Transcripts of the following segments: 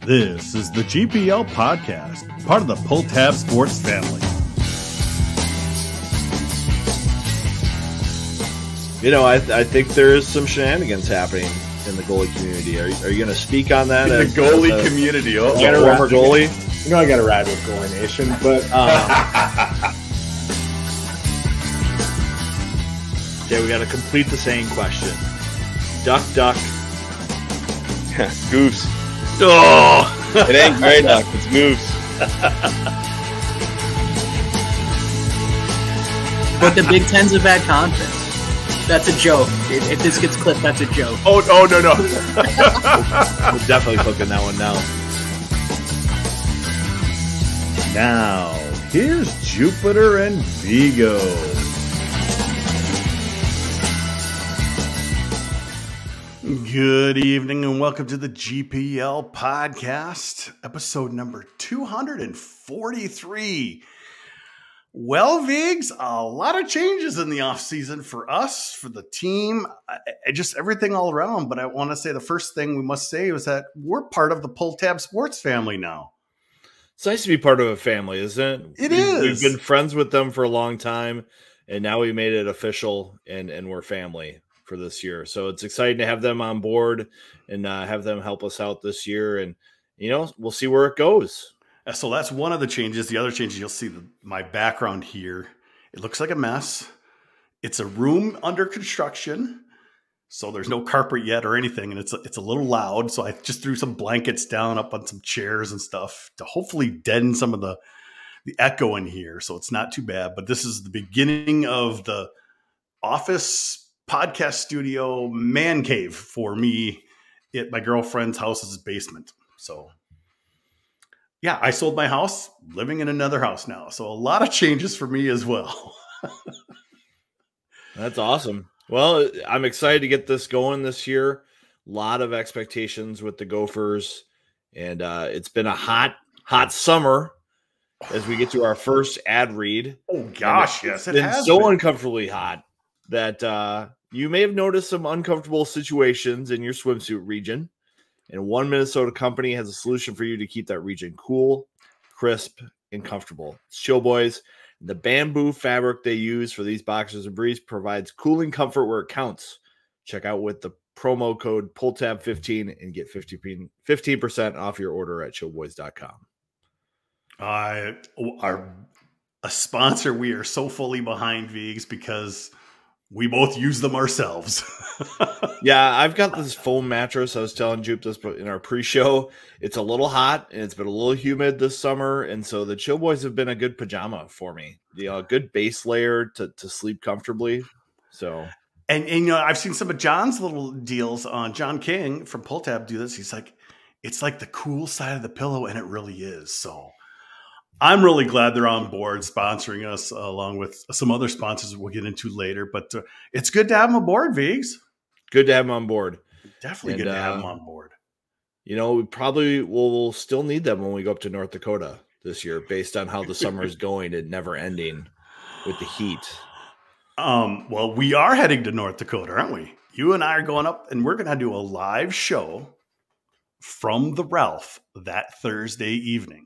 This is the GPL Podcast, part of the Pulltab Sports Family. You know, I think there is some shenanigans happening in the goalie community. Are you going to speak on that? In the goalie community. Oh, former goalie? You know I got to ride with Goalie Nation, but... Okay, we got to complete the same question. Duck, duck. Goose. Oh! It ain't gray duck, it's goose. But the Big Ten's a bad conference. That's a joke. If this gets clipped, that's a joke. Oh, no. We're definitely clipping that one now. Now, here's Jupiter and Vigo. Good evening and welcome to the GPL Podcast, episode number 243. Well, Vigs, a lot of changes in the offseason for us, for the team, just everything all around. But I want to say the first thing we must say is that we're part of the Pulltab Sports Family now. It's nice to be part of a family, isn't it? It is. We've been friends with them for a long time, and now we made it official, and we're family for this year. So it's exciting to have them on board and have them help us out this year. And, you know, we'll see where it goes. So that's one of the changes. The other changes, you'll see my background here. It looks like a mess. It's a room under construction, so there's no carpet yet or anything, and it's a little loud. So I just threw some blankets down up on some chairs and stuff to hopefully deaden some of the echo in here. So it's not too bad. But this is the beginning of the office podcast studio man cave for me at my girlfriend's house's basement. So yeah, I sold my house, living in another house now. So a lot of changes for me as well. That's awesome. Well, I'm excited to get this going this year. A lot of expectations with the Gophers. And it's been a hot summer as we get to our first ad read. Oh, gosh, yes. It's been so uncomfortably hot that you may have noticed some uncomfortable situations in your swimsuit region. And one Minnesota company has a solution for you to keep that region cool, crisp, and comfortable. It's Chill Boys. The bamboo fabric they use for these boxers and briefs provides cooling comfort where it counts. Check out with the promo code PULLTAB15 and get 15% off your order at chillboys.com. Are a sponsor we are so fully behind, Vigs, because we both use them ourselves. Yeah, I've got this foam mattress. I was telling Jupe this in our pre-show. It's a little hot, and it's been a little humid this summer, and so the Chill Boys have been a good pajama for me. A good base layer to sleep comfortably. So, and you know, I've seen some of John's little deals on John King from Pulltab do this. He's like, it's like the cool side of the pillow, and it really is. So I'm really glad they're on board sponsoring us along with some other sponsors we'll get into later. But it's good to have them aboard, Vigs. Good to have them on board. Definitely good to have them on board. You know, we probably will still need them when we go up to North Dakota this year based on how the summer is going and never ending with the heat. Well, we are heading to North Dakota, aren't we? You and I are going up, and we're going to do a live show from the Ralph that Thursday evening.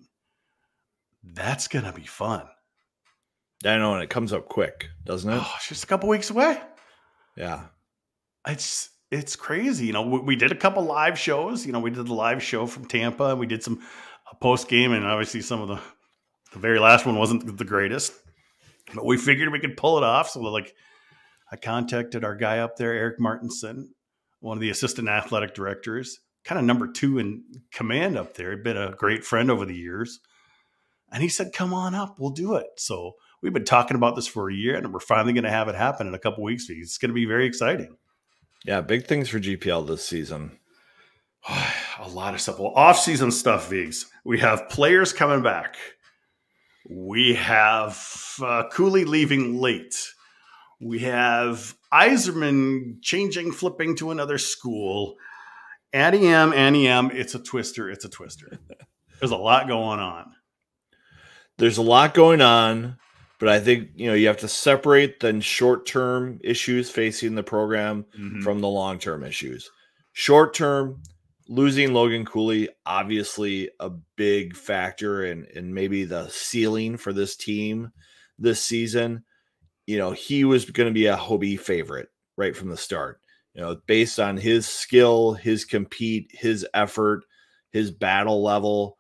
That's going to be fun. I know, and it comes up quick, doesn't it? Oh, it's just a couple weeks away. Yeah. It's crazy. You know, we did a couple live shows. You know, we did the live show from Tampa, and we did some post game, and obviously some of the very last one wasn't the greatest, but we figured we could pull it off. So I contacted our guy up there, Eric Martinson, one of the assistant athletic directors, kind of number 2 in command up there. He'd been a great friend over the years. And he said, come on up, we'll do it. So we've been talking about this for a year, and we're finally going to have it happen in a couple weeks. It's going to be very exciting. Yeah, big things for GPL this season. A lot of stuff. Well, off-season stuff, Vigs. We have players coming back. We have Cooley leaving late. We have Iserman flipping to another school. Annie M, it's a twister. There's a lot going on. There's a lot going on, but I think, you know, you have to separate the short-term issues facing the program from the long-term issues. Short-term, losing Logan Cooley, obviously a big factor and maybe the ceiling for this team this season. You know, he was going to be a Hobie favorite right from the start, you know, based on his skill, his compete, his effort, his battle level.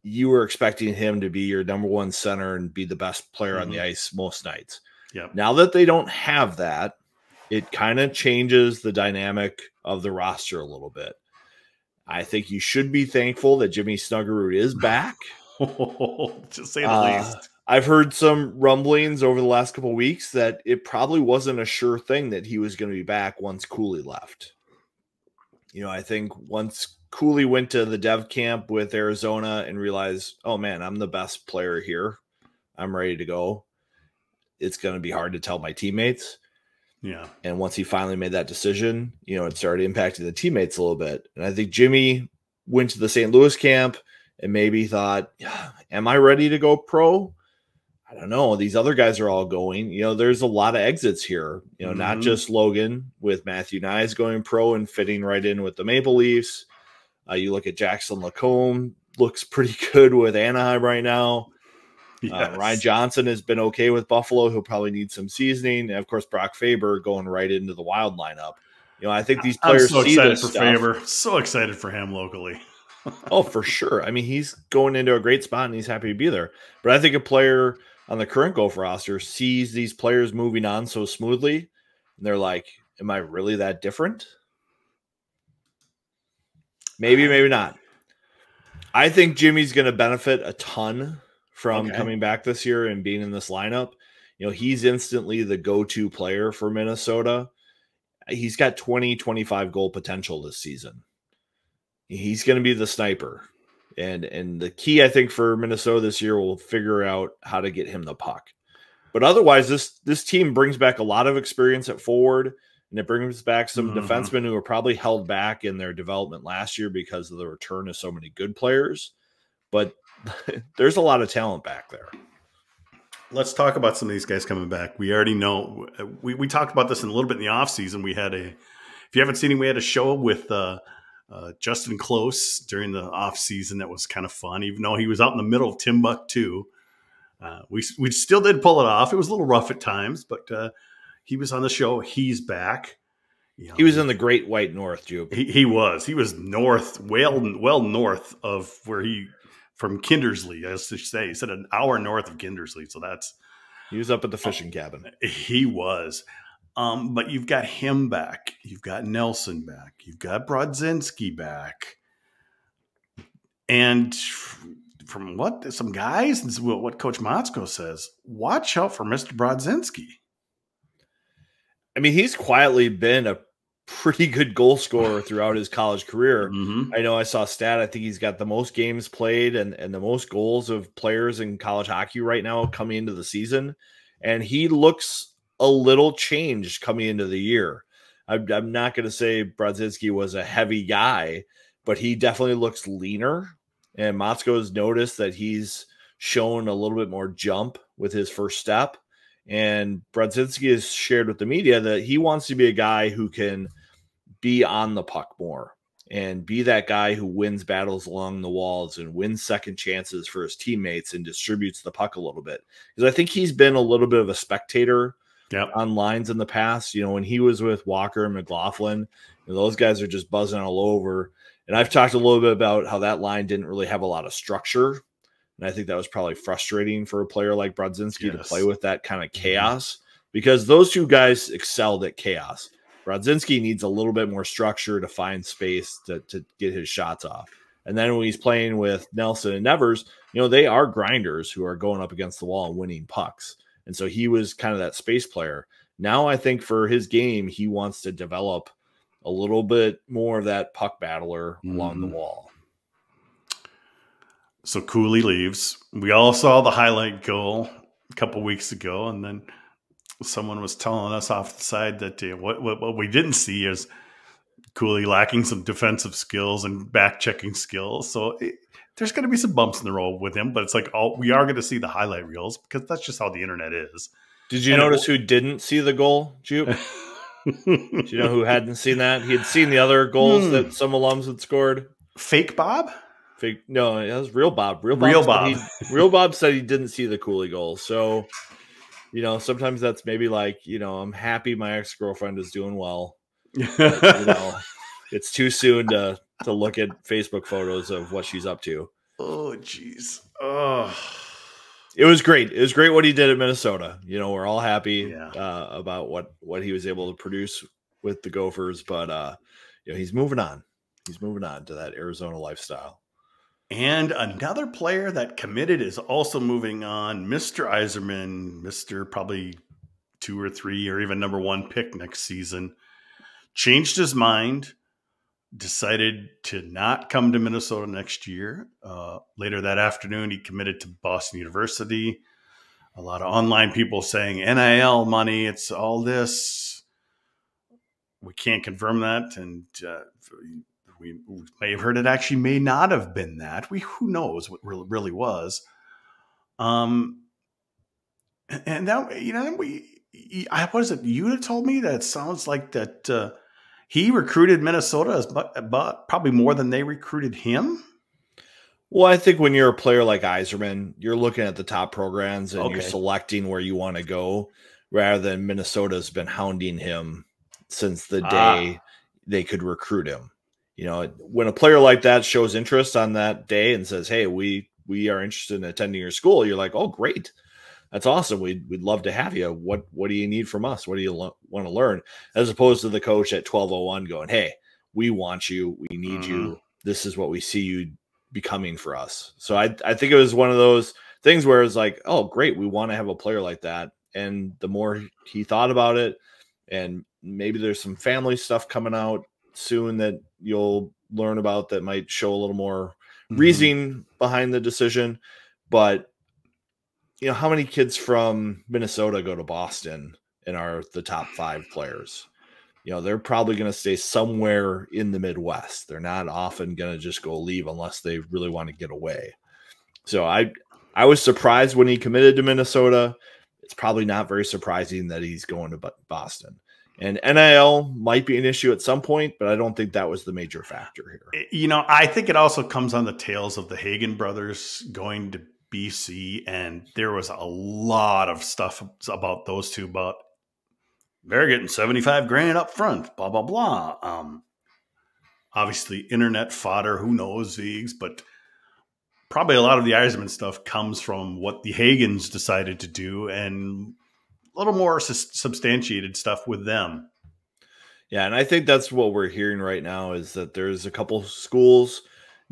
You were expecting him to be your number one center and be the best player on the ice most nights. Yeah. Now that they don't have that, it kind of changes the dynamic of the roster a little bit. I think you should be thankful that Jimmy Snuggerud is back. To say the least. I've heard some rumblings over the last couple of weeks that it probably wasn't a sure thing that he was going to be back once Cooley left. You know, I think once Cooley went to the dev camp with Arizona and realized, oh man, I'm the best player here, I'm ready to go, it's going to be hard to tell my teammates. Yeah. And once he finally made that decision, you know, it started impacting the teammates a little bit. And I think Jimmy went to the St. Louis camp and maybe thought, am I ready to go pro? I don't know. These other guys are all going. You know, there's a lot of exits here. You know, not just Logan, with Matthew Nyes going pro and fitting right in with the Maple Leafs. You look at Jackson Lacombe, looks pretty good with Anaheim right now. Yes. Ryan Johnson has been okay with Buffalo. He'll probably need some seasoning. And, of course, Brock Faber going right into the Wild lineup. You know, I think these players I'm so see excited this for stuff. Faber. So excited for him locally. Oh, for sure. I mean, he's going into a great spot and he's happy to be there. But I think a player on the current Gopher roster sees these players moving on so smoothly, and they're like, am I really that different? Maybe, maybe not. I think Jimmy's going to benefit a ton from coming back this year and being in this lineup. You know, he's instantly the go-to player for Minnesota. He's got 20, 25 goal potential this season. He's going to be the sniper. And the key, I think, for Minnesota this year will figure out how to get him the puck. But otherwise, this team brings back a lot of experience at forward, and it brings back some defensemen who were probably held back in their development last year because of the return of so many good players. But there's a lot of talent back there. Let's talk about some of these guys coming back. We already know. We talked about this in a little bit in the offseason. We had if you haven't seen it, we had a show with Justin Close during the off season. That was kind of fun, even though he was out in the middle of Timbuktu. We still did pull it off. It was a little rough at times, but he was on the show. He's back. You know, he was in the Great White North, Jupe. He was north, well north of where from Kindersley, as to say. He said an hour north of Kindersley. So he was up at the fishing cabin. He was. But you've got him back. You've got Nelson back. You've got Brodzinski back. And from what some guys, and what Coach Motzko says, watch out for Mr. Brodzinski. I mean, he's quietly been a pretty good goal scorer throughout his college career. I know I saw a stat. I think he's got the most games played and the most goals of players in college hockey right now coming into the season. And he looks a little changed coming into the year. I'm not going to say Brodzinski was a heavy guy, but he definitely looks leaner. And Motzko has noticed that he's shown a little bit more jump with his first step. And Brodzinski has shared with the media that he wants to be a guy who can be on the puck more and be that guy who wins battles along the walls and wins second chances for his teammates and distributes the puck a little bit. Because I think he's been a little bit of a spectator on lines in the past. You know, when he was with Walker and McLaughlin, you know, those guys are just buzzing all over. And I've talked a little bit about how that line didn't really have a lot of structure. And I think that was probably frustrating for a player like Brodzinski to play with that kind of chaos, because those two guys excelled at chaos. Brodzinski needs a little bit more structure to find space to get his shots off. And then when he's playing with Nelson and Nevers, you know, they are grinders who are going up against the wall and winning pucks. And so he was kind of that space player. Now I think for his game, he wants to develop a little bit more of that puck battler along the wall. So Cooley leaves. We all saw the highlight goal a couple weeks ago, and then someone was telling us off the side that what we didn't see is Cooley lacking some defensive skills and back-checking skills. So there's going to be some bumps in the road with him, but it's like we are going to see the highlight reels because that's just how the internet is. Did you notice who didn't see the goal, Jupe? Do you know who hadn't seen that? He had seen the other goals that some alums had scored. Fake Bob? Fake? No, it was real Bob. Real Bob. Real Bob said he didn't see the Cooley goal. So, sometimes that's maybe like, I'm happy my ex-girlfriend is doing well. But, it's too soon to look at Facebook photos of what she's up to. Oh, jeez. Oh. It was great. It was great what he did at Minnesota. We're all happy about what he was able to produce with the Gophers, but he's moving on. He's moving on to that Arizona lifestyle. And another player that committed is also moving on. Mr. Yzerman, Mr. probably 2 or 3 or even number 1 pick next season, changed his mind, decided to not come to Minnesota next year. Later that afternoon, he committed to Boston University. A lot of online people saying NIL money, it's all this. We can't confirm that. And we may have heard it actually may not have been that. Who knows what really was. And that, what is it? You told me that it sounds like that he recruited Minnesota as probably more than they recruited him. Well, I think when you're a player like Yzerman, you're looking at the top programs and you're selecting where you want to go, rather than Minnesota's been hounding him since the day they could recruit him. When a player like that shows interest on that day and says, "Hey, we are interested in attending your school," you're like, "Oh, great. That's awesome. We'd love to have you. What do you need from us? What do you want to learn?" As opposed to the coach at 12:01 going, "Hey, we want you. We need you. This is what we see you becoming for us." So I think it was one of those things where it's like, "Oh, great. We want to have a player like that." And the more he thought about it, and maybe there's some family stuff coming out soon that you'll learn about that might show a little more reasoning behind the decision. But how many kids from Minnesota go to Boston and are the top 5 players? They're probably going to stay somewhere in the Midwest. They're not often going to just go leave unless they really want to get away. So I was surprised when he committed to Minnesota. It's probably not very surprising that he's going to Boston. And NIL might be an issue at some point, but I don't think that was the major factor here. I think it also comes on the tails of the Hagen brothers going to BC, and there was a lot of stuff about those two, about they're getting $75,000 up front, blah, blah, blah. Obviously, internet fodder, who knows, Viggs, but probably a lot of the Yzerman stuff comes from what the Hagens decided to do and a little more substantiated stuff with them. Yeah, and I think that's what we're hearing right now is that there's a couple schools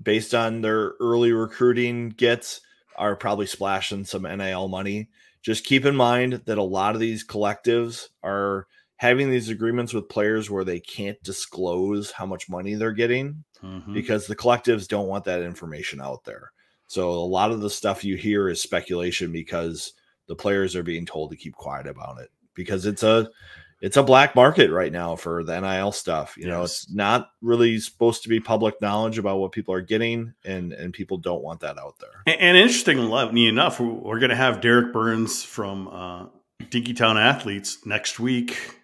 based on their early recruiting gets are probably splashing some NIL money. Just keep in mind that a lot of these collectives are having these agreements with players where they can't disclose how much money they're getting because the collectives don't want that information out there. So a lot of the stuff you hear is speculation because the players are being told to keep quiet about it because it's a black market right now for the NIL stuff. It's not really supposed to be public knowledge about what people are getting, and people don't want that out there. And interestingly enough, we're going to have Derek Burns from Dinkytown Athletes next week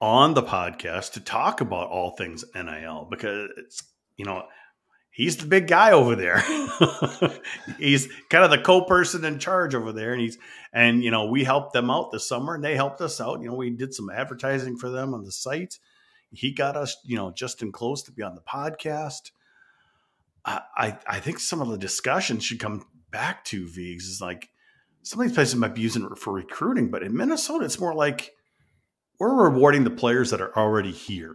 on the podcast to talk about all things NIL because it's, he's the big guy over there. He's kind of the co-person in charge over there. And we helped them out this summer and they helped us out. We did some advertising for them on the site. He got us, just in close to be on the podcast. I think some of the discussion should come back to Viggs is like some of these places might be using it for recruiting, but in Minnesota, it's more like we're rewarding the players that are already here.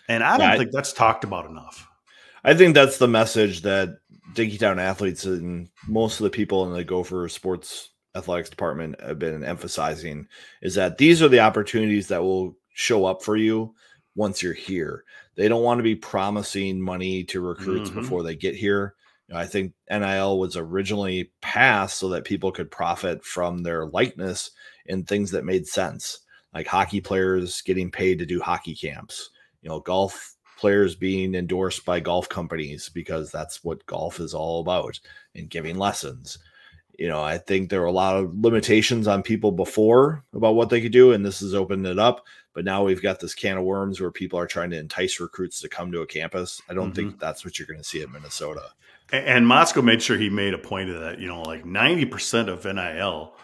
And I don't think that's talked about enough. I think that's the message that Dinkytown Athletes and most of the people in the Gopher Sports Athletics Department have been emphasizing is that these are the opportunities that will show up for you once you're here. They don't want to be promising money to recruits before they get here. I think NIL was originally passed so that people could profit from their likeness in things that made sense, like hockey players getting paid to do hockey camps, golf players being endorsed by golf companies because that's what golf is all about and giving lessons. I think there were a lot of limitations on people before about what they could do, and this has opened it up. But now we've got this can of worms where people are trying to entice recruits to come to a campus. I don't think that's what you're going to see at Minnesota. And Moscow made sure he made a point of that. 90% of NIL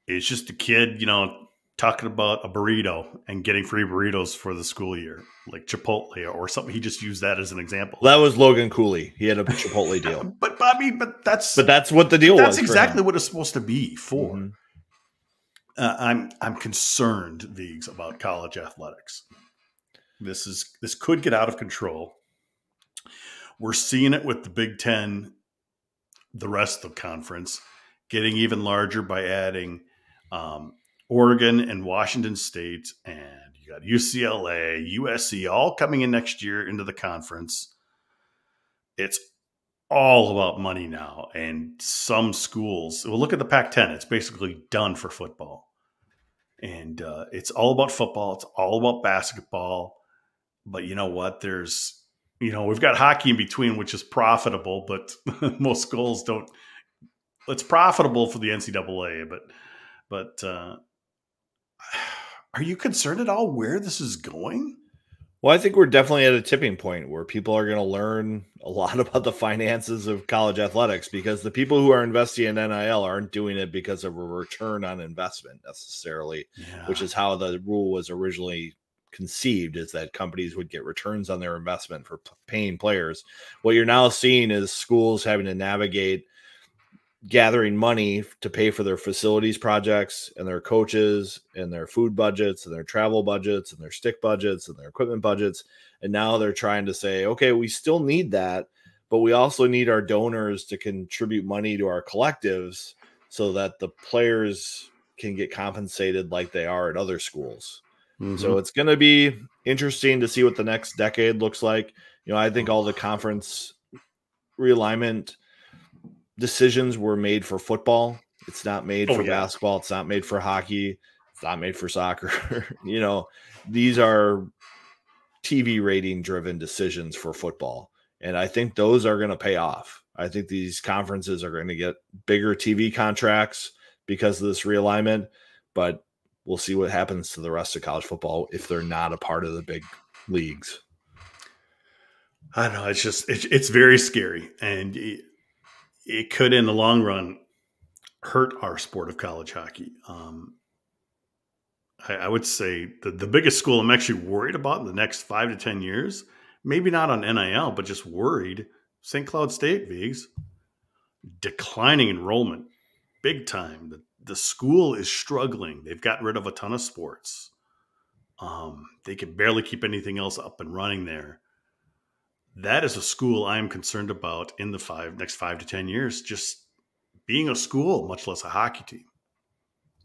is just a kid, talking about a burrito and getting free burritos for the school year, like Chipotle or something. He just used that as an example. That was Logan Cooley. He had a Chipotle deal. but that's what the deal was. That's exactly what it's supposed to be for. I'm concerned, Viggs, about college athletics. This could get out of control. We're seeing it with the Big Ten, the rest of the conference, getting even larger by adding Oregon and Washington State, and you got UCLA, USC, all coming in next year into the conference. It's all about money now. And some schools, well, look at the Pac-10. It's basically done for football. And it's all about football. It's all about basketball. But you know what? We've got hockey in between, which is profitable, but most schools don't. It's profitable for the NCAA, but are you concerned at all where this is going? Well, I think we're definitely at a tipping point where people are going to learn a lot about the finances of college athletics, because the people who are investing in NIL aren't doing it because of a return on investment necessarily, which is how the rule was originally conceived, is that companies would get returns on their investment for paying players. What you're now seeing is schools having to navigate gathering money to pay for their facilities projects and their coaches and their food budgets and their travel budgets and their stick budgets and their equipment budgets. And now they're trying to say, okay, we still need that, but we also need our donors to contribute money to our collectives so that the players can get compensated like they are at other schools. So it's going to be interesting to see what the next decade looks like. I think all the conference realignment decisions were made for football. It's not made for basketball. It's not made for hockey. It's not made for soccer. These are TV rating driven decisions for football. And I think those are going to pay off. I think these conferences are going to get bigger TV contracts because of this realignment, but we'll see what happens to the rest of college football if they're not a part of the big leagues. I don't know. It's very scary. And it could, in the long run, hurt our sport of college hockey. I would say the biggest school I'm actually worried about in the next 5 to 10 years, maybe not on NIL, but just worried, St. Cloud State, Viggs. Declining enrollment, big time. The school is struggling. They've gotten rid of a ton of sports. They can barely keep anything else up and running there. That is a school I am concerned about in the next 5 to 10 years, just being a school, much less a hockey team.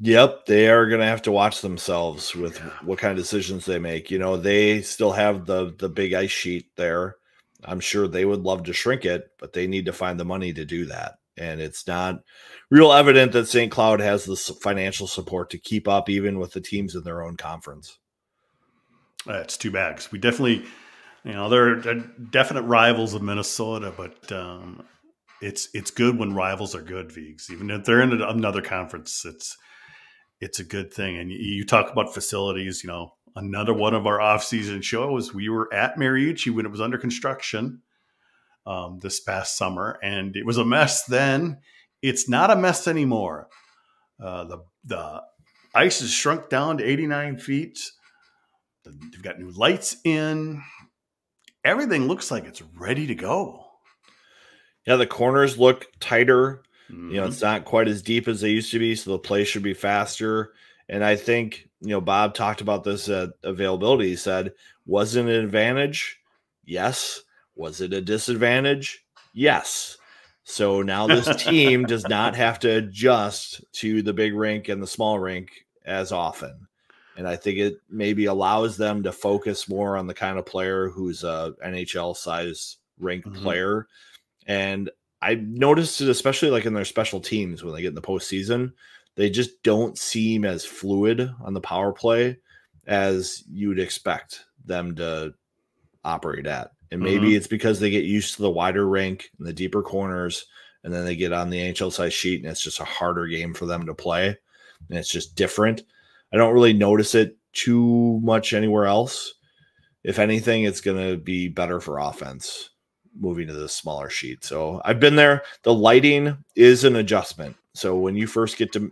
Yep, they are going to have to watch themselves with what kind of decisions they make. They still have the big ice sheet there. I'm sure they would love to shrink it, but they need to find the money to do that. And it's not real evident that St. Cloud has the financial support to keep up even with the teams in their own conference. It's too bad, because we definitely, they're definite rivals of Minnesota, but it's good when rivals are good, Viggs. Even if they're in another conference, it's a good thing. And you talk about facilities, another one of our off-season shows, we were at Mariucci when it was under construction this past summer, and it was a mess then. It's not a mess anymore. The ice has shrunk down to 89 feet. They've got new lights in. Everything looks like it's ready to go. Yeah, the corners look tighter. It's not quite as deep as they used to be, so the play should be faster. And I think, Bob talked about this at availability. He said, was it an advantage? Yes. Was it a disadvantage? Yes. So now this team does not have to adjust to the big rink and the small rink as often. And I think it maybe allows them to focus more on the kind of player who's a NHL size ranked player. And I noticed it, especially like in their special teams when they get in the postseason, they just don't seem as fluid on the power play as you'd expect them to operate at. And maybe it's because they get used to the wider rink and the deeper corners, and then they get on the NHL size sheet, and it's just a harder game for them to play, and it's just different. I don't really notice it too much anywhere else. If anything, it's going to be better for offense moving to the smaller sheet. So I've been there. The lighting is an adjustment. So when you first get to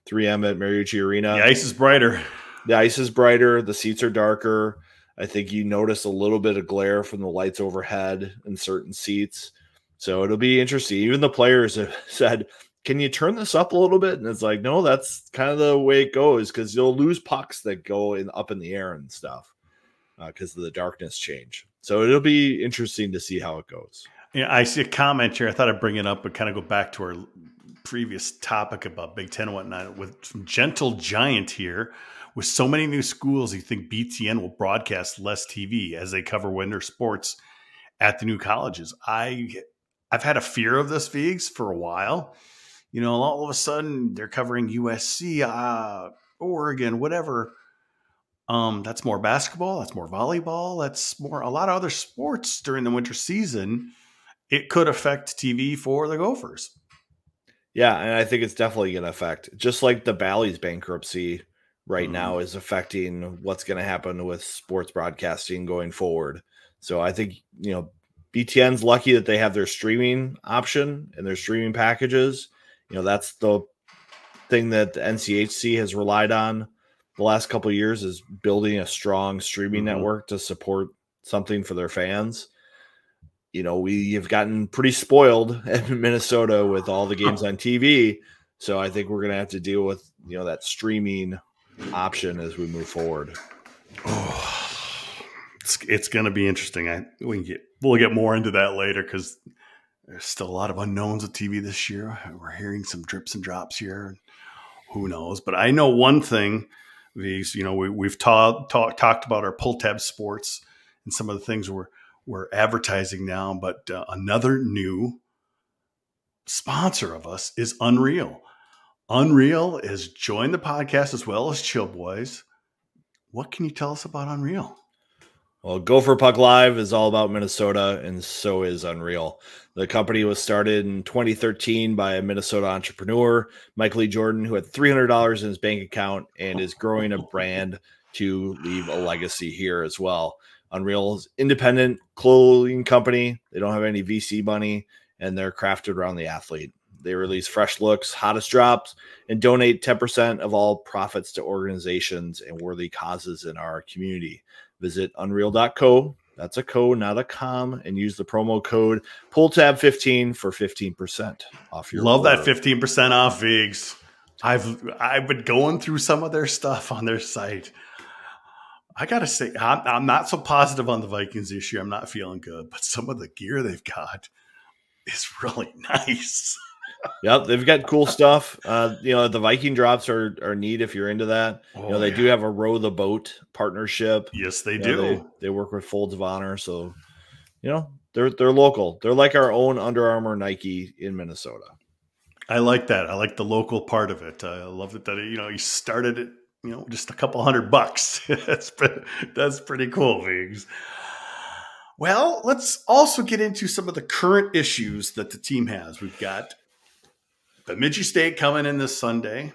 3M at Mariucci Arena, the ice is brighter. The ice is brighter. The seats are darker. I think you notice a little bit of glare from the lights overhead in certain seats. So it'll be interesting. Even the players have said, can you turn this up a little bit? And it's like, no, that's kind of the way it goes, because you'll lose pucks that go up in the air and stuff because of the darkness change. So it'll be interesting to see how it goes. Yeah, I see a comment here. I thought I'd bring it up, but kind of go back to our previous topic about Big Ten and whatnot. With some Gentle Giant here, with so many new schools, you think BTN will broadcast less TV as they cover winter sports at the new colleges? I've had a fear of this, Vigs, for a while. You know, all of a sudden they're covering USC, Oregon, whatever. That's more basketball. That's more volleyball. That's more a lot of other sports during the winter season. It could affect TV for the Gophers. Yeah, and I think it's definitely going to affect, just like the Bally's bankruptcy right now is affecting what's going to happen with sports broadcasting going forward. So I think, you know, BTN's lucky that they have their streaming option and their streaming packages. You know, that's the thing that the NCHC has relied on the last couple of years, is building a strong streaming network to support something for their fans. You know, we've gotten pretty spoiled in Minnesota with all the games on TV. So I think we're going to have to deal with, you know, that streaming option as we move forward. Oh, it's going to be interesting. We'll get more into that later, because there's still a lot of unknowns with TV this year. We're hearing some drips and drops here. Who knows? But I know one thing. These, you know, we've talked about our Pulltab Sports and some of the things we're advertising now, but another new sponsor of us is Unreal. Unreal has joined the podcast as well as Chill Boys. What can you tell us about Unreal? Well, Gopher Puck Live is all about Minnesota, and so is Unreal. The company was started in 2013 by a Minnesota entrepreneur, Mike Lee Jordan, who had $300 in his bank account and is growing a brand to leave a legacy here as well. Unreal's independent clothing company. They don't have any VC money, and they're crafted around the athlete. They release fresh looks, hottest drops, and donate 10% of all profits to organizations and worthy causes in our community. Visit unreal.co. That's a co, not a com, and use the promo code Pulltab15 for 15% off your Love order. that 15% off, Vigs. I've been going through some of their stuff on their site. I got to say, I'm not so positive on the Vikings this year. I'm not feeling good, but some of the gear they've got is really nice. Yep, they've got cool stuff. You know, the Viking drops are neat if you're into that. Oh, you know, they do have a row the boat partnership. Yes, they You do. know, they work with Folds of Honor, so you know they're local. They're like our own Under Armour Nike in Minnesota. I like that. I like the local part of it. I love it that you started it, just a couple $100. That's pretty cool, Vigs. Well, let's also get into some of the current issues that the team has. We've got Bemidji State coming in this Sunday.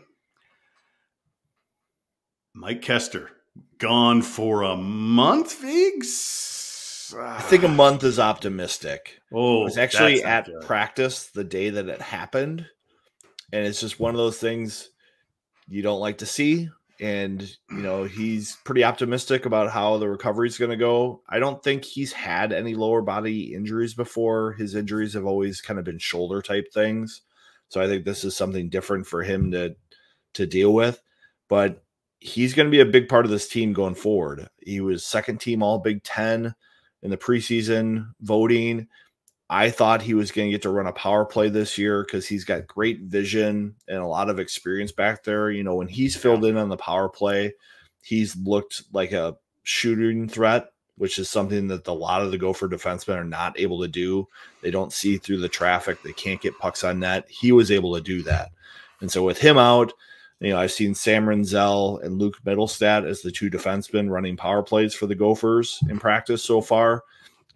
Mike Kester gone for a month, Vigs? I think a month is optimistic. Oh, I was actually that's at practice the day that it happened, and it's just one of those things you don't like to see. And, he's pretty optimistic about how the recovery is going to go. I don't think he's had any lower body injuries before. His injuries have always kind of been shoulder type things. So I think this is something different for him to deal with. But he's going to be a big part of this team going forward. He was second team All Big Ten in the preseason voting. I thought he was going to get to run a power play this year because he's got great vision and a lot of experience back there. When he's filled in on the power play, he's looked like a shooting threat, which is something that a lot of the Gopher defensemen are not able to do. They don't see through the traffic. They can't get pucks on net. He was able to do that. And so with him out, I've seen Sam Renzel and Luke Middlestat as the two defensemen running power plays for the Gophers in practice so far.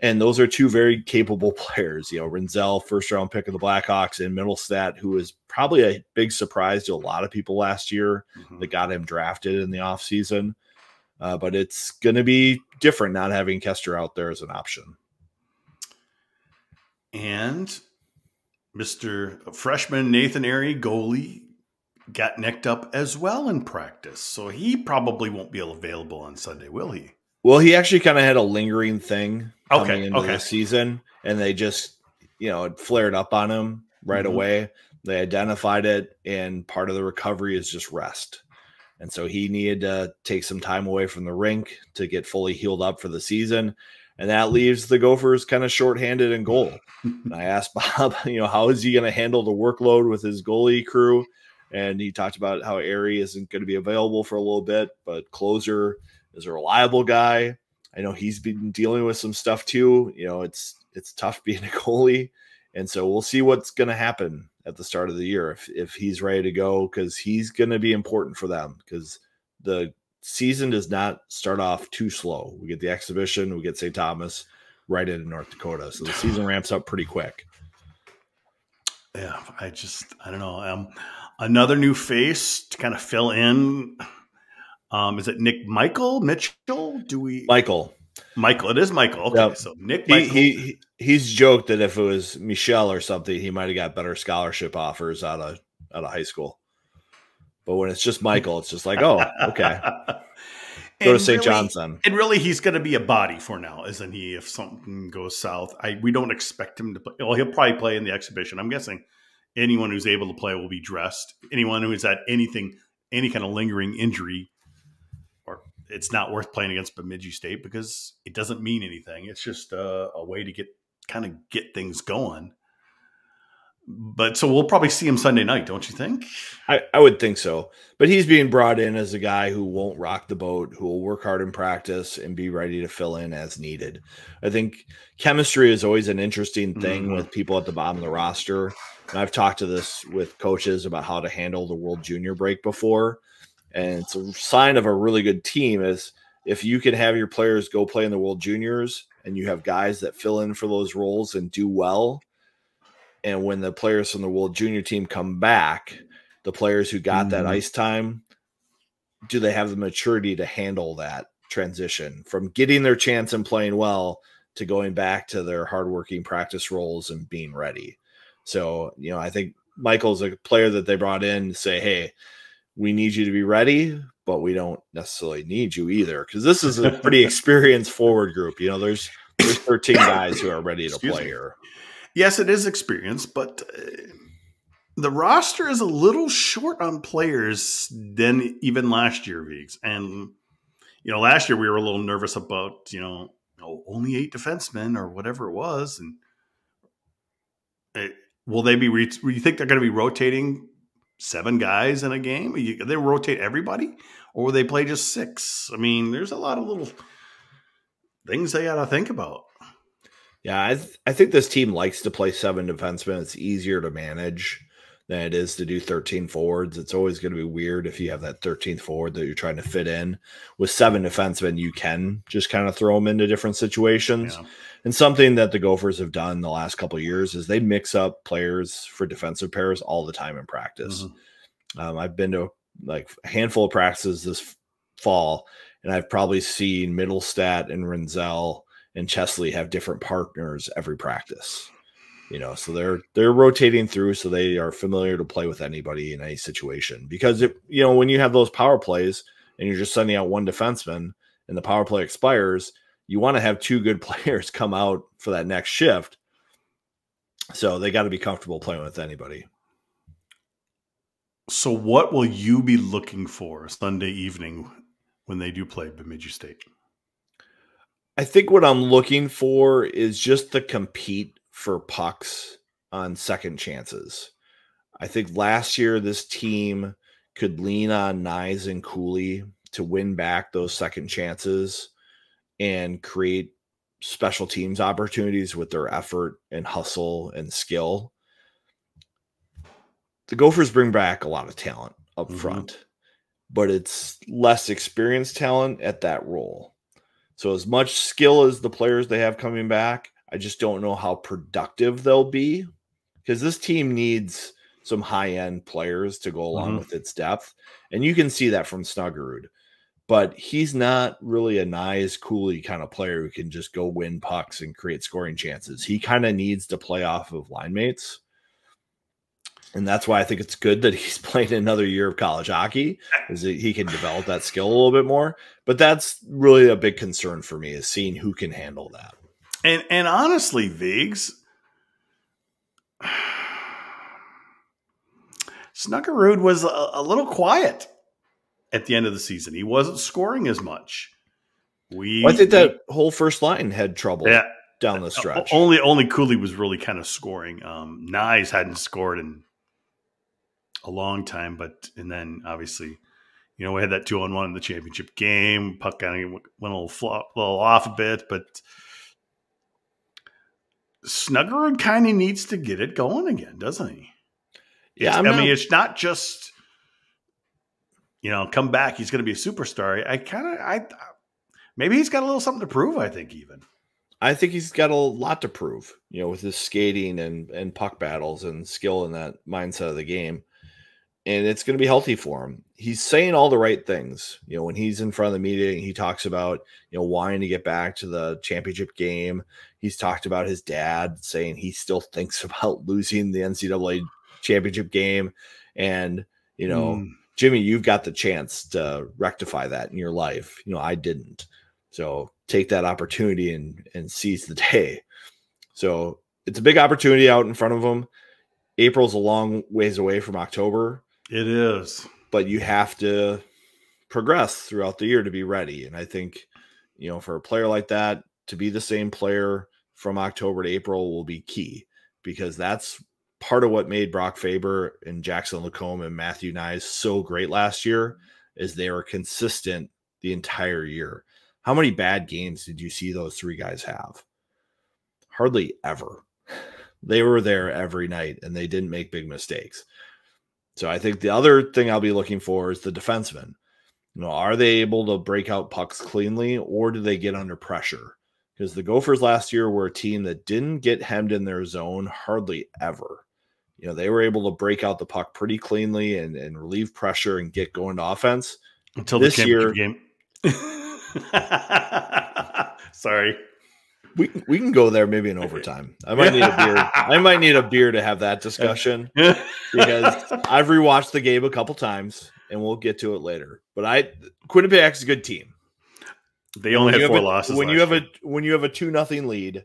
And those are two very capable players. Renzel, first-round pick of the Blackhawks, and Middlestat, who was probably a big surprise to a lot of people last year that got him drafted in the offseason. But it's going to be different not having Kester out there as an option. And Mr. Freshman Nathan Airy, goalie, got nicked up as well in practice. So he probably won't be available on Sunday, will he? Well, he actually kind of had a lingering thing coming into the season, and they just, it flared up on him right away. They identified it, and part of the recovery is just rest. And so he needed to take some time away from the rink to get fully healed up for the season. And that leaves the Gophers kind of shorthanded in goal. And I asked Bob, how is he going to handle the workload with his goalie crew? And he talked about how Airy isn't going to be available for a little bit, but Closer is a reliable guy. I know he's been dealing with some stuff too. It's tough being a goalie. And so we'll see what's going to happen at the start of the year if he's ready to go, because he's going to be important for them, because the season does not start off too slow. We get the exhibition, we get St. Thomas right into North Dakota. So the season ramps up pretty quick. Yeah, I don't know. Another new face to kind of fill in. Is it Nick Mitchell? Michael. It is Michael. Okay, yep. So Nick Michael. He's joked that if it was Michelle or something, he might have got better scholarship offers out of high school. But when it's just Michael, it's just like, oh, okay. Go to St. John's then. And really, he's going to be a body for now, isn't he? If something goes south, we don't expect him to play. Well, he'll probably play in the exhibition. I'm guessing anyone who's able to play will be dressed. Anyone who has had any kind of lingering injury, or it's not worth playing against Bemidji State because it doesn't mean anything. It's just a way to get things going. But so we'll probably see him Sunday night, don't you think? I would think so. But he's being brought in as a guy who won't rock the boat, who will work hard in practice and be ready to fill in as needed. I think chemistry is always an interesting thing with people at the bottom of the roster. And I've talked to this with coaches about how to handle the World Junior break before. And it's a sign of a really good team is if you can have your players go play in the World Juniors and you have guys that fill in for those roles and do well. And when the players from the World Junior team come back, the players who got that ice time, do they have the maturity to handle that transition from getting their chance and playing well to going back to their hardworking practice roles and being ready? So, I think Michael's a player that they brought in to say, hey, we need you to be ready, but we don't necessarily need you either. Because this is a pretty experienced forward group. There's 13 guys who are ready to play here. Yes, it is experience, but the roster is a little short on players than even last year, Viggs. And, last year we were a little nervous about, only 8 defensemen or whatever it was. And will they be, you think they're going to be rotating 7 guys in a game? They rotate everybody, or will they play just 6? I mean, there's a lot of little things they got to think about. Yeah, I think this team likes to play 7 defensemen. It's easier to manage than it is to do 13 forwards. It's always going to be weird if you have that 13th forward that you're trying to fit in. With 7 defensemen, you can just kind of throw them into different situations. Yeah. And something that the Gophers have done the last couple of years is they mix up players for defensive pairs all the time in practice. I've been to a handful of practices this fall, and I've probably seen Middlestat and Renzel and Chesley have different partners every practice, so they're rotating through, so they are familiar to play with anybody in any situation. Because when you have those power plays and you're just sending out 1 defenseman and the power play expires, you want to have 2 good players come out for that next shift. So they got to be comfortable playing with anybody. So what will you be looking for Sunday evening when they do play Bemidji State? I think what I'm looking for is just to compete for pucks on second chances. I think last year this team could lean on Nyes and Cooley to win back those second chances and create special teams opportunities with their effort and hustle and skill. The Gophers bring back a lot of talent up front, but it's less experienced talent at that role. So as much skill as the players they have coming back, I just don't know how productive they'll be, because this team needs some high-end players to go along with its depth. And you can see that from Snuggerud. But he's not really a nice, Cooley kind of player who can just go win pucks and create scoring chances. He kind of needs to play off of line mates. And that's why I think it's good that he's playing another year of college hockey, is that he can develop that skill a little bit more. But that's really a big concern for me, is seeing who can handle that. And honestly, Viggs, Snuggerud was a little quiet at the end of the season. He wasn't scoring as much. I think that whole first line had trouble down the stretch. Only Cooley was really kind of scoring. Nyes hadn't scored in a long time, and then obviously, we had that 2-on-1 in the championship game. Puck kind of went a little off a bit, but Snuggerud kind of needs to get it going again, doesn't he? Yeah, it's not just come back. He's going to be a superstar. Maybe he's got a little something to prove. I think he's got a lot to prove. With his skating and puck battles and skill in that mindset of the game. And it's going to be healthy for him. He's saying all the right things. When he's in front of the media, he talks about, wanting to get back to the championship game. He's talked about his dad saying he still thinks about losing the NCAA championship game. And, Jimmy, you've got the chance to rectify that in your life. I didn't. So take that opportunity and seize the day. So it's a big opportunity out in front of him. April's a long ways away from October. It is. But you have to progress throughout the year to be ready. And I think, for a player like that, to be the same player from October to April will be key, because that's part of what made Brock Faber and Jackson Lacombe and Matthew Nyes so great last year, is they were consistent the entire year. How many bad games did you see those three guys have? Hardly ever. They were there every night and they didn't make big mistakes. So I think the other thing I'll be looking for is the defensemen. Are they able to break out pucks cleanly, or do they get under pressure? Because the Gophers last year were a team that didn't get hemmed in their zone hardly ever. They were able to break out the puck pretty cleanly and relieve pressure and get going to offense. Until this year game. Sorry. We can go there maybe in overtime. I might need a beer. I might need a beer to have that discussion, because I've rewatched the game a couple times and we'll get to it later. But Quinnipiac's a good team. They only had 4 losses. When you have a 2-0 lead,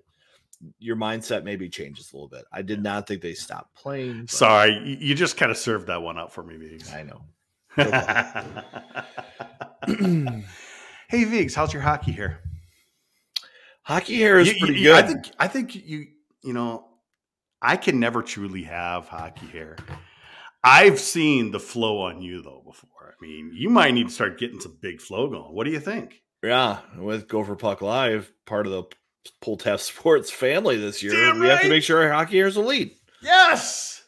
your mindset maybe changes a little bit. I did not think they stopped playing. But... Sorry, you just kind of served that one up for me, Viggs. I know. Hey, Viggs, how's your hockey hair? Hockey hair is pretty good. I think I can never truly have hockey hair. I've seen the flow on you though before. I mean, you might need to start getting some big flow going. What do you think? Yeah, with Gopher Puck Live, part of the Pulltab Sports Family this year, Damn we right. have to make sure our hockey hair is elite. Yes.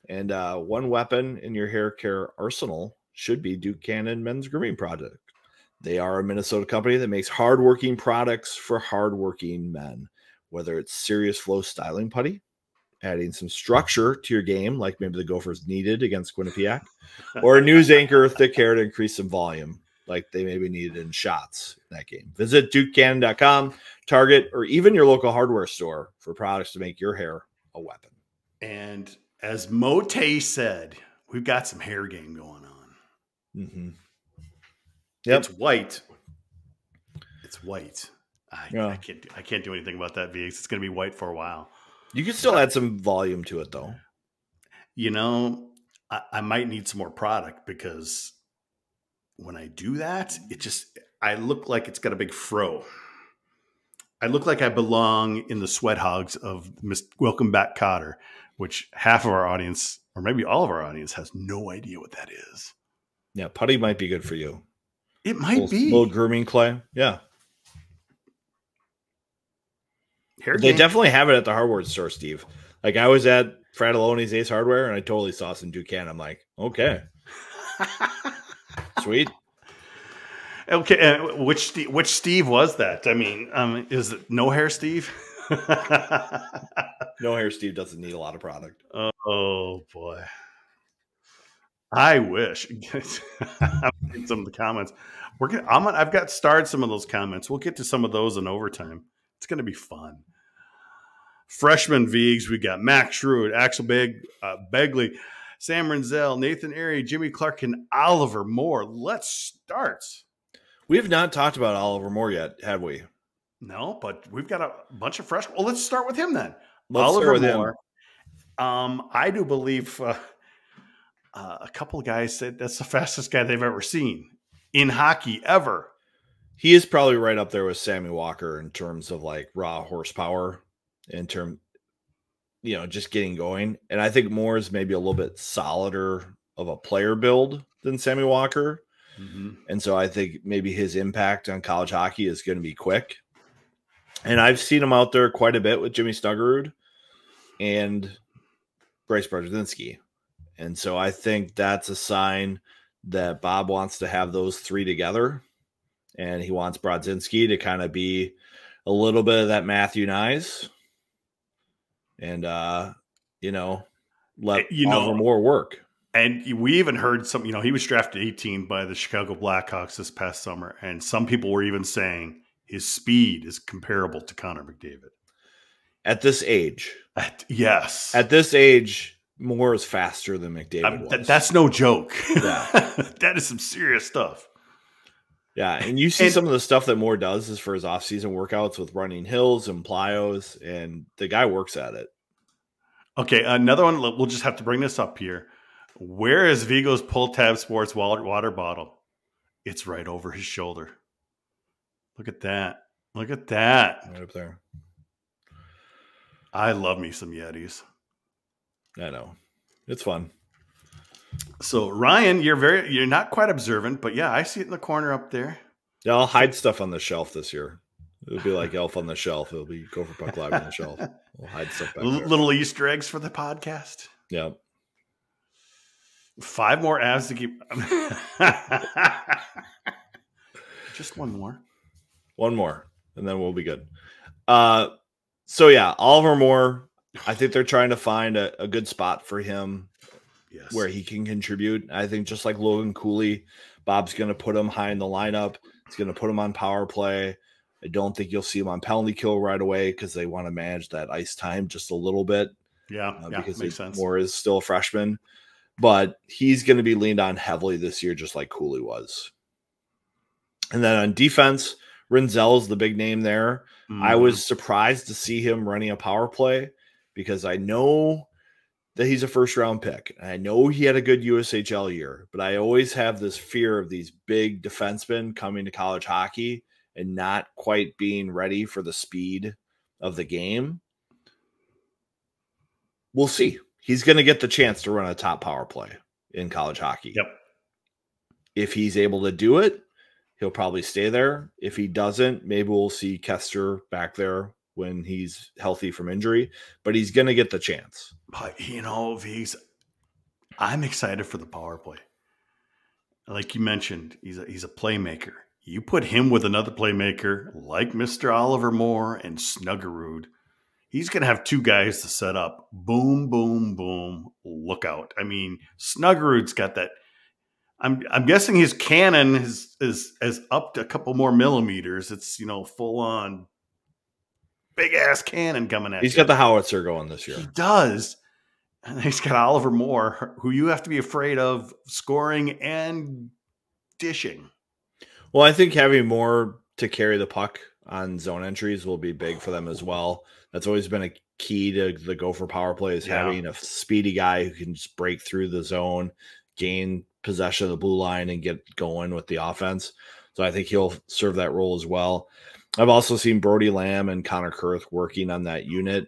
And one weapon in your hair care arsenal should be Duke Cannon Men's Grooming Product. They are a Minnesota company that makes hardworking products for hardworking men. Whether it's serious flow styling putty, adding some structure to your game, like maybe the Gophers needed against Quinnipiac, or a news anchor thick hair to increase some volume, like they maybe needed in shots in that game. Visit DukeCannon.com, Target, or even your local hardware store for products to make your hair a weapon. And as Mote said, we've got some hair game going on. Mm-hmm. Yep. It's white. It's white. I can't do anything about that, VX. It's going to be white for a while. You can still add some volume to it, though. I might need some more product, because when I do that, I look like it's got a big fro. I look like I belong in the sweat hogs of Miss Welcome Back Cotter, which half of our audience, or maybe all of our audience, has no idea what that is. Yeah, putty might be good for you. It might be. Little grooming clay. Yeah. They definitely have it at the hardware store, Steve. Like, I was at Fratelloni's Ace Hardware, and I totally saw some Duke Cannon. I'm like, okay. Sweet. Okay, which Steve was that? I mean, is it No Hair Steve? No Hair Steve doesn't need a lot of product. Oh boy, I wish. I'm reading some of the comments. I've got starred some of those comments. We'll get to some of those in overtime. It's going to be fun. Freshman Vigs, we got Max Shrewd, Axel Begley, Sam Renzel, Nathan Airy, Jimmy Clark, and Oliver Moore. Let's start. We have not talked about Oliver Moore yet, have we? No, but we've got a bunch of freshmen. Well, let's start with him then. Let's Oliver start with Moore. I do believe a couple of guys said that's the fastest guy they've ever seen in hockey ever. He is probably right up there with Sammy Walker in terms of like raw horsepower, just getting going. And I think Moore is maybe a little bit solider of a player build than Sammy Walker. Mm-hmm. And so I think maybe his impact on college hockey is going to be quick. And I've seen him out there quite a bit with Jimmy Snuggerud and Bryce Brodzinski. And so I think that's a sign that Bob wants to have those three together. And he wants Brodzinski to kind of be a little bit of that Matthew Nyes and, let Oliver Moore work. And we even heard some, he was drafted 18 by the Chicago Blackhawks this past summer. And some people were even saying his speed is comparable to Connor McDavid. At this age. Yes. At this age, Moore is faster than McDavid was. That's no joke. Yeah. That is some serious stuff. Yeah, and you see some of the stuff that Moore does is for his off-season workouts with running hills and plyos, and the guy works at it. Okay, another one. We'll just have to bring this up here. Where is Vigo's Pulltab Sports water bottle? It's right over his shoulder. Look at that. Look at that. Right up there. I love me some Yetis. I know. It's fun. So Ryan, you're not quite observant, but yeah, I see it in the corner up there. Yeah, I'll hide stuff on the shelf this year. It'll be like Elf on the Shelf. It'll be Gopher Puck Live on the shelf. We'll hide stuff back there. Little Easter eggs for the podcast. Yeah. 5 more abs to keep. Just one more. One more, and then we'll be good. So yeah, Oliver Moore. I think they're trying to find a good spot for him. Yes. Where he can contribute. I think just like Logan Cooley, Bob's going to put him high in the lineup. He's going to put him on power play. I don't think you'll see him on penalty kill right away because they want to manage that ice time just a little bit. Yeah, because makes sense. Moore is still a freshman, but he's going to be leaned on heavily this year, just like Cooley was. And then on defense, Renzel is the big name there. I was surprised to see him running a power play because I know that he's a first-round pick. I know he had a good USHL year, but I always have this fear of these big defensemen coming to college hockey and not quite being ready for the speed of the game. We'll see. He's going to get the chance to run a top power play in college hockey. Yep. If he's able to do it, he'll probably stay there. If he doesn't, maybe we'll see Kester back there when he's healthy from injury, but he's going to get the chance. But, I'm excited for the power play. Like you mentioned, he's a playmaker. You put him with another playmaker like Mr. Oliver Moore and Snuggerud, he's going to have 2 guys to set up. Boom, boom, boom. Look out. I mean, Snuggerud's got that. I'm guessing his cannon is up to a couple more millimeters. It's, full on big ass cannon coming at you. He's got the howitzer going this year. He does. And he's got Oliver Moore, who you have to be afraid of scoring and dishing. Well, I think having Moore to carry the puck on zone entries will be big for them as well. That's always been a key to the Gopher power play is having a speedy guy who can just break through the zone, gain possession of the blue line, and get going with the offense. So I think he'll serve that role as well. I've also seen Brody Lamb and Connor Kurth working on that unit.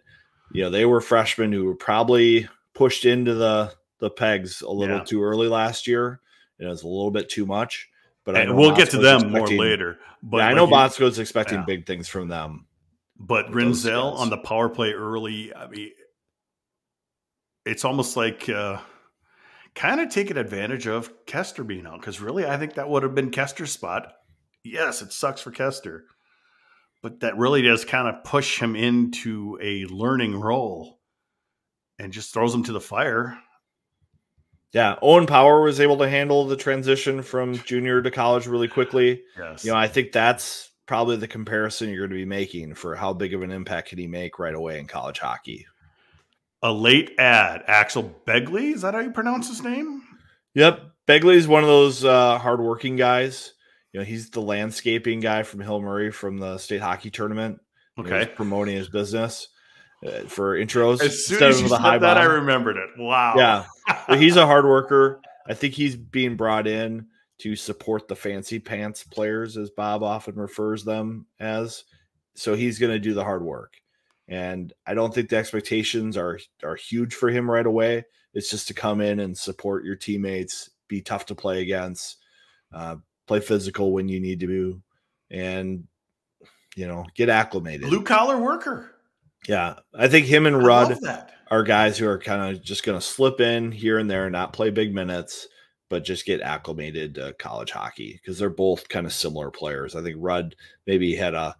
They were freshmen who were probably pushed into the pegs a little too early last year. It was a little bit too much. But we'll get to them more later. But I know Bosco's expecting big things from them. But Renzel on the power play early, I mean, it's almost like kind of taking advantage of Kester being out. Because really, I think that would have been Kester's spot yes, it sucks for Kester, but that really does kind of push him into a learning role and just throws him to the fire. Yeah, Owen Power was able to handle the transition from junior to college really quickly. Yes. I think that's probably the comparison you're going to be making for how big of an impact can he make right away in college hockey. A late ad, Axel Begley. Is that how you pronounce his name? Yep. Begley's one of those hardworking guys. He's the landscaping guy from Hill Murray from the state hockey tournament. Okay. He's promoting his business for intros. As soon as you said that, I remembered it. Wow. Yeah. But he's a hard worker. I think he's being brought in to support the fancy pants players, as Bob often refers them as. So he's going to do the hard work. And I don't think the expectations are huge for him right away. It's just to come in and support your teammates, be tough to play against, play physical when you need to, and, get acclimated. Blue collar worker. Yeah. I think him and Rudd are guys who are kind of just going to slip in here and there, not play big minutes, but just get acclimated to college hockey because they're both kind of similar players. I think Rudd maybe had a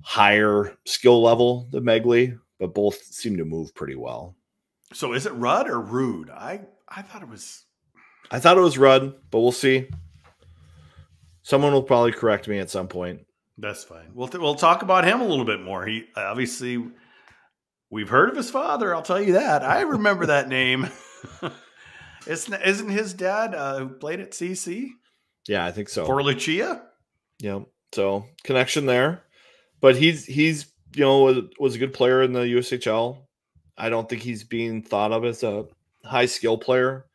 higher skill level than Begley, but both seem to move pretty well. So is it Rudd or Rude? I thought it was. I thought it was Rudd, but we'll see. Someone will probably correct me at some point. That's fine. We'll talk about him a little bit more. He obviously, we've heard of his father. I'll tell you that. I remember that name. Isn't his dad who played at CC? Yeah, I think so. For Lucia? Yeah. So connection there, but he's was a good player in the USHL. I don't think he's being thought of as a high skill player,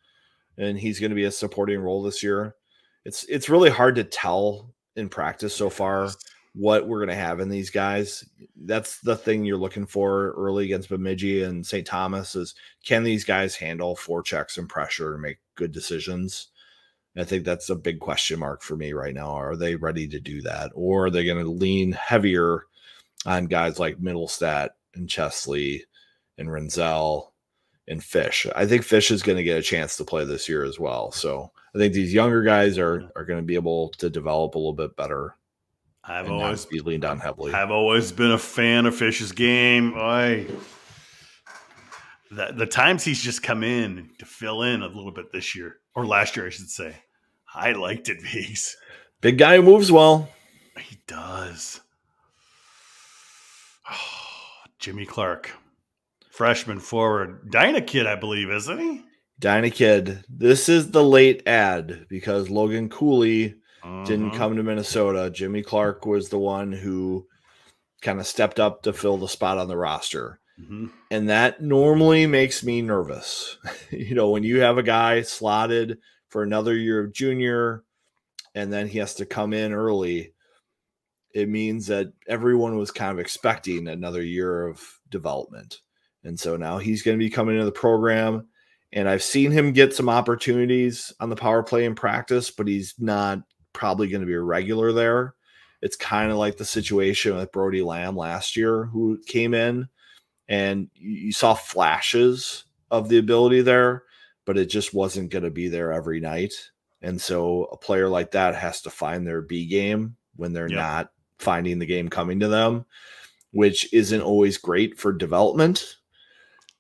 and he's going to be a supporting role this year. It's really hard to tell in practice so far what we're going to have in these guys. That's the thing you're looking for early against Bemidji and St. Thomas is, can these guys handle forechecks and pressure and make good decisions? I think that's a big question mark for me right now. Are they ready to do that? Or are they going to lean heavier on guys like Middlestat and Chesley and Renzel and Fish? I think Fish is going to get a chance to play this year as well. So I think these younger guys are going to be able to develop a little bit better. I've always be leaned on heavily. I've always been a fan of Fish's game. The times he's just come in to fill in a little bit this year, or last year, I should say. I liked it, Viggs. Big guy who moves well. He does. Oh, Jimmy Clark, freshman forward. Dyna kid, I believe, isn't he? Dyna kid. This is the late ad because Logan Cooley didn't come to Minnesota. Jimmy Clark was the one who kind of stepped up to fill the spot on the roster. Mm-hmm. And that normally makes me nervous. When you have a guy slotted for another year of junior and then he has to come in early, it means that everyone was kind of expecting another year of development. And so now he's going to be coming into the program, and I've seen him get some opportunities on the power play in practice, but he's not probably going to be a regular there. It's kind of like the situation with Brody Lamb last year, who came in and you saw flashes of the ability there, but it just wasn't going to be there every night. And so a player like that has to find their B game when they're not finding the game coming to them, which isn't always great for development,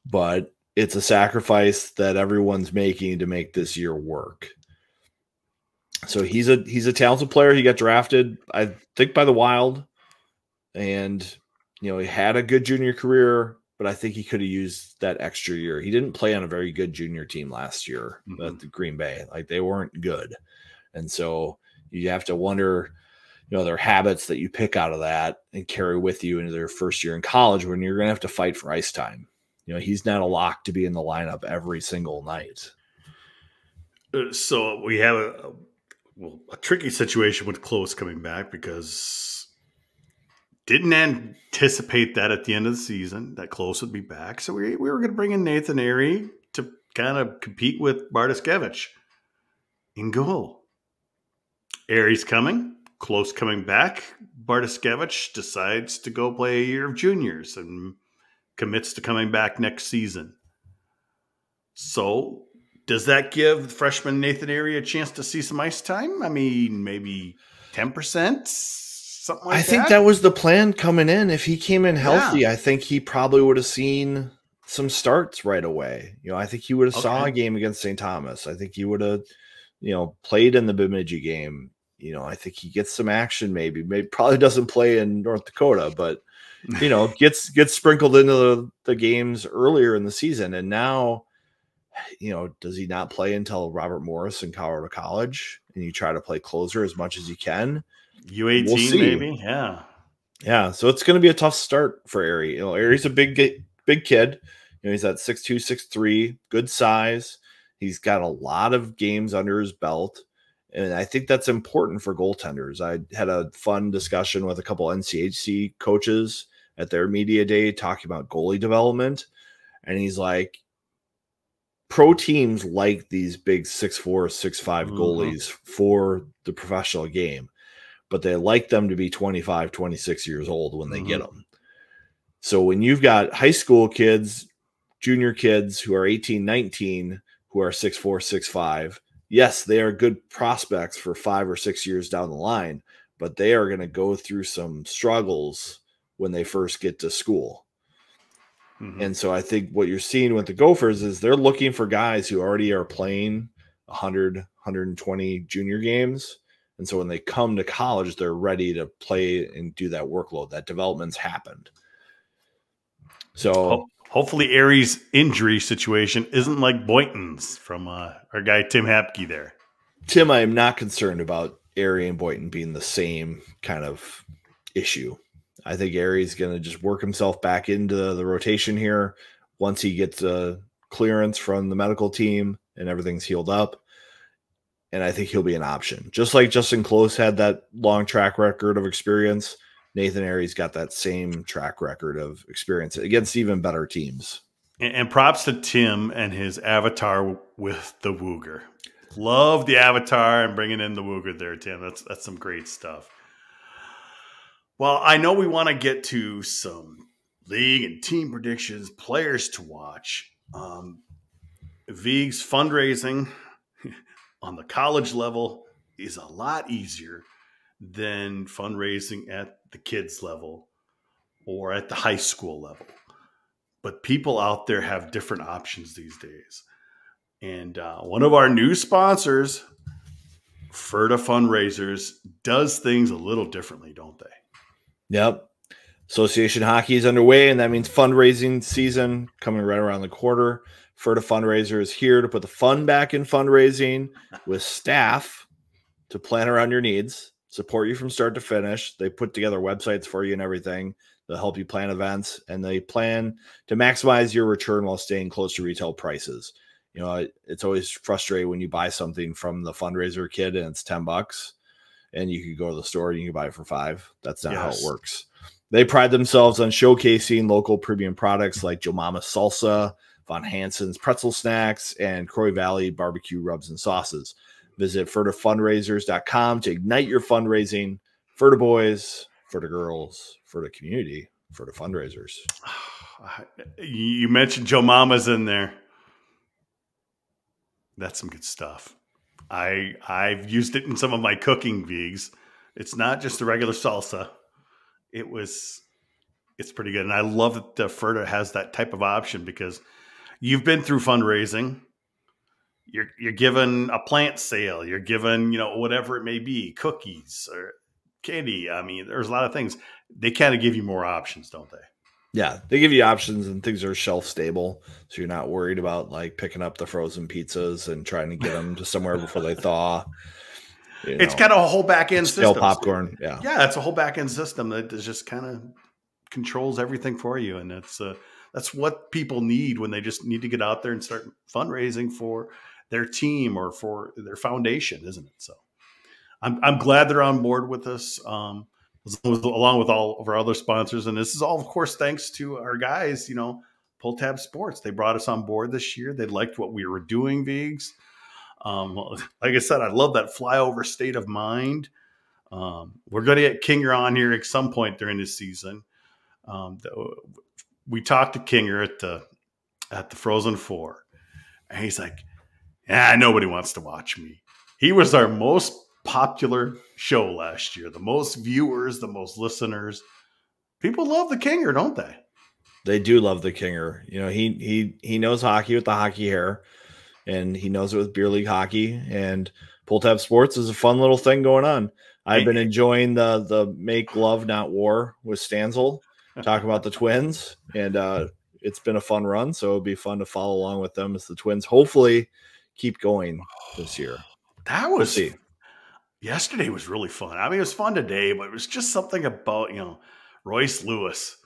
but it's a sacrifice that everyone's making to make this year work. So he's a talented player. He got drafted, I think, by the Wild, and he had a good junior career, but I think he could have used that extra year. He didn't play on a very good junior team last year at the Green Bay. Like, they weren't good. And so you have to wonder, their habits that you pick out of that and carry with you into their first year in college when you're going to have to fight for ice time. He's not a lock to be in the lineup every single night. So we have a tricky situation with Close coming back because didn't anticipate that at the end of the season that Close would be back. So we were going to bring in Nathan Airy to kind of compete with Bartoszewicz in goal. Airy's coming, Close coming back. Bartoszewicz decides to go play a year of juniors and commits to coming back next season. So does that give freshman Nathan Airy a chance to see some ice time? I mean, maybe 10%, something like that. I think that was the plan coming in. If he came in healthy, I think he probably would have seen some starts right away. I think he would have saw a game against St. Thomas. I think he would have, played in the Bemidji game. I think he gets some action. Maybe probably doesn't play in North Dakota, but gets sprinkled into the games earlier in the season. And now, does he not play until Robert Morris in Colorado College? And you try to play closer as much as you can. U18 we'll maybe, yeah. Yeah, so it's going to be a tough start for Ari. Ari's a big kid. He's at 6'2", 6'3", good size. He's got a lot of games under his belt, and I think that's important for goaltenders. I had a fun discussion with a couple NCHC coaches at their media day talking about goalie development, and he's like, pro teams like these big 6'4", 6'5" goalies for the professional game, but they like them to be 25, 26 years old when they get them. So when you've got high school kids, junior kids who are 18, 19, who are 6'4", 6'5", yes, they are good prospects for 5 or 6 years down the line, but they are going to go through some struggles when they first get to school. And so I think what you're seeing with the Gophers is they're looking for guys who already are playing 100, 120 junior games. And so when they come to college, they're ready to play and do that workload. That development's happened. So hopefully Ari's injury situation isn't like Boynton's from our guy Tim Hapke there. Tim, I am not concerned about Ari and Boynton being the same kind of issue. I think Ari's going to just work himself back into the rotation here once he gets clearance from the medical team and everything's healed up. And I think he'll be an option. Just like Justin Close had that long track record of experience, Nathan Ari's got that same track record of experience against even better teams. And props to Tim and his avatar with the Wooger. Love the avatar and bringing in the Wooger there, Tim. That's some great stuff. Well, I know we want to get to some league and team predictions, players to watch. Vig's fundraising on the college level is a lot easier than fundraising at the kids level or at the high school level. But people out there have different options these days. And one of our new sponsors, Ferda Fundraisers, does things a little differently, don't they? Yep. Association hockey is underway, and that means fundraising season coming right around the corner. Ferda Fundraiser is here to put the fun back in fundraising with staff to plan around your needs, support you from start to finish. They put together websites for you and everything. They'll help you plan events, and they plan to maximize your return while staying close to retail prices. It's always frustrating when you buy something from the fundraiser kit and it's $10 and you could go to the store and you can buy it for $5. That's not how it works. They pride themselves on showcasing local premium products like Joe Mama's Salsa, Von Hansen's Pretzel Snacks, and Croy Valley Barbecue Rubs and Sauces. Visit FerdaFundraisers.com to ignite your fundraising. Ferda Boys, Ferda Girls, Ferda Community, Ferda Fundraisers. You mentioned Joe Mama's in there. That's some good stuff. I've used it in some of my cooking Vigs. It's not just the regular salsa. It's pretty good. And I love that Ferda has that type of option because you've been through fundraising. You're given a plant sale. You're given, whatever it may be, cookies or candy. I mean, there's a lot of things. They kind of give you more options, don't they? Yeah, they give you options and things are shelf stable. So you're not worried about like picking up the frozen pizzas and trying to get them to somewhere before they thaw. It's kind of a whole back end system. Popcorn. Yeah. Yeah. It's a whole back end system that just kind of controls everything for you. And that's what people need when they just need to get out there and start fundraising for their team or for their foundation, isn't it? So I'm glad they're on board with us. Along with all of our other sponsors. And this is all, of course, thanks to our guys, Pulltab Sports. They brought us on board this year. They liked what we were doing, Vigs. Like I said, I love that flyover state of mind. We're going to get Kinger on here at some point during this season. We talked to Kinger at the Frozen Four. And he's like, nobody wants to watch me. He was our most popular show last year. The most viewers, the most listeners. People love the Kinger, don't they? They do love the Kinger. You know, he knows hockey with the hockey hair, and he knows it with beer league hockey. And Pulltab Sports is a fun little thing going on. I've been enjoying the make love not war with Stanzel, talk about the Twins, and it's been a fun run. So it'll be fun to follow along with them as the Twins hopefully keep going this year. That was yesterday was really fun. I mean, it was fun today, but it was just something about, Royce Lewis.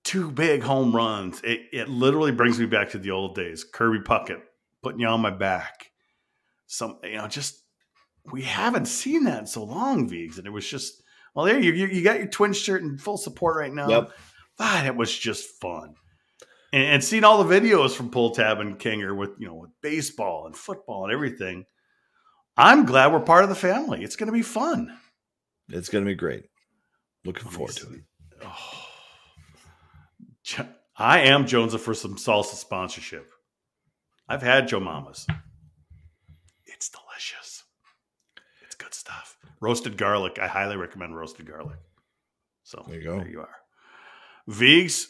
2 big home runs. It literally brings me back to the old days. Kirby Puckett putting you on my back. We haven't seen that in so long, Viggs. And it was just, well, there you got your Twins shirt in full support right now. Yep. But it was just fun. And seeing all the videos from Pulltab and Kinger with baseball and football and everything. I'm glad we're part of the family. It's going to be fun. It's going to be great. Looking forward to it. Oh. I am jonesing for some salsa sponsorship. I've had Joe Mama's. It's delicious. It's good stuff. Roasted garlic. I highly recommend roasted garlic. So there you go. There you are. Viggs,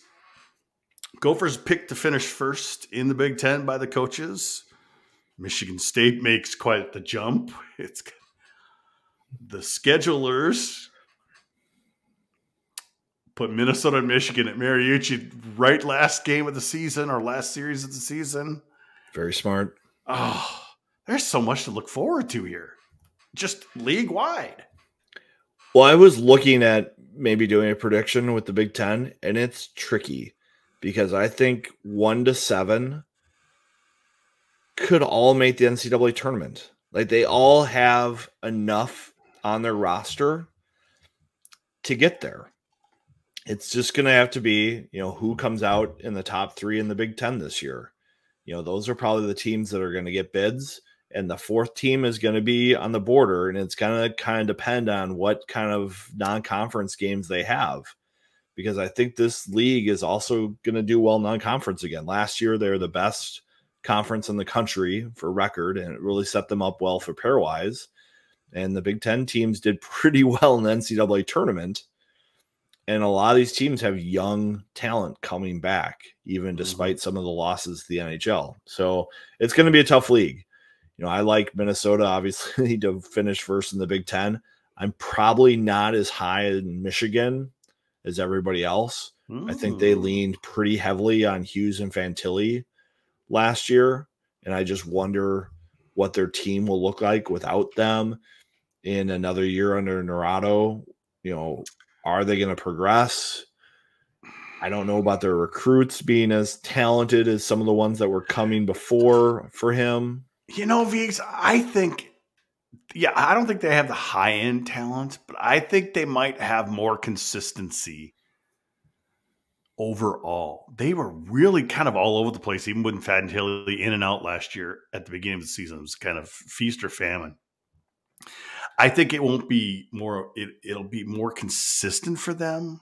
Gophers picked to finish first in the Big Ten by the coaches. Michigan State makes quite the jump. It's the schedulers put Minnesota and Michigan at Mariucci right last game of the season or last series of the season. Very smart. Oh, there's so much to look forward to here. Just league-wide. Well, I was looking at maybe doing a prediction with the Big Ten, and it's tricky because I think 1 to 7 could all make the NCAA tournament. Like, they all have enough on their roster to get there. It's just going to have to be, who comes out in the top 3 in the Big Ten this year. Those are probably the teams that are going to get bids, and the 4th team is going to be on the border, and it's going to kind of depend on what kind of non-conference games they have, because I think this league is also going to do well non-conference again. Last year, they were the best conference in the country for record, and it really set them up well for pairwise. And the Big Ten teams did pretty well in the NCAA tournament. And a lot of these teams have young talent coming back, even despite some of the losses to the NHL. So it's going to be a tough league. I like Minnesota, obviously, to finish first in the Big Ten. I'm probably not as high in Michigan as everybody else. I think they leaned pretty heavily on Hughes and Fantilli last year. And I just wonder what their team will look like without them in another year under Naurato. Are they going to progress? I don't know about their recruits being as talented as some of the ones that were coming before for him. Viggs, I don't think they have the high-end talent, but I think they might have more consistency overall. They were really kind of all over the place, even with Fantilli in and out last year at the beginning of the season. It was kind of feast or famine. I think it won't be more. It'll be more consistent for them.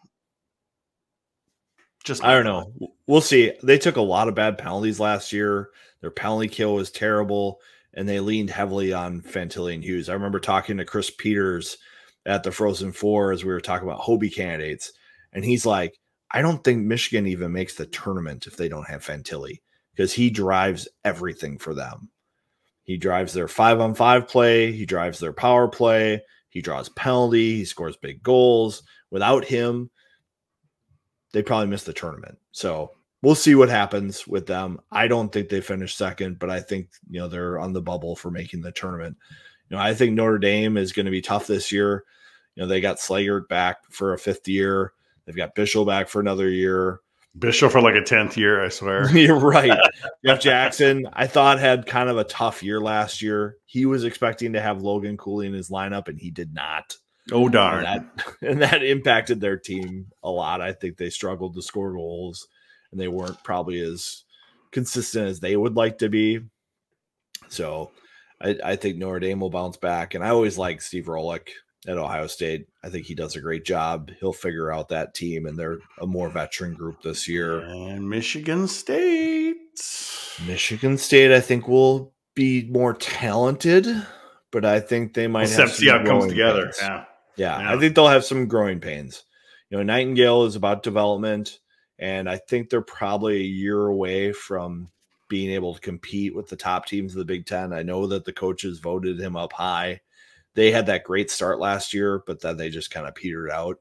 I don't know. We'll see. They took a lot of bad penalties last year. Their penalty kill was terrible, and they leaned heavily on Fantilli and Hughes. I remember talking to Chris Peters at the Frozen Four as we were talking about Hobie candidates, and he's like, "I don't think Michigan even makes the tournament if they don't have Fantilli, because he drives everything for them. He drives their 5-on-5 play. He drives their power play. He draws penalty. He scores big goals. Without him, they probably miss the tournament." So we'll see what happens with them. I don't think they finish second, but I think, they're on the bubble for making the tournament. I think Notre Dame is going to be tough this year. They got Slagert back for a 5th year. They've got Bishop back for another year. Bishop for like a 10th year, I swear. You're right. Jeff Jackson, I thought, had kind of a tough year last year. He was expecting to have Logan Cooley in his lineup, and he did not. Oh, darn. And that impacted their team a lot. I think they struggled to score goals, and they weren't probably as consistent as they would like to be. So I think Notre Dame will bounce back. And I always like Steve Rolick at Ohio State. I think he does a great job. He'll figure out that team, and they're a more veteran group this year. And Michigan State. Michigan State, I think, will be more talented, but I think they might We'll have see how it comes growing together. pains. Yeah. Yeah, I think they'll have some growing pains. Nightingale is about development, and I think they're probably a year away from being able to compete with the top teams of the Big Ten. I know that the coaches voted him up high. They had that great start last year, but then they just kind of petered out.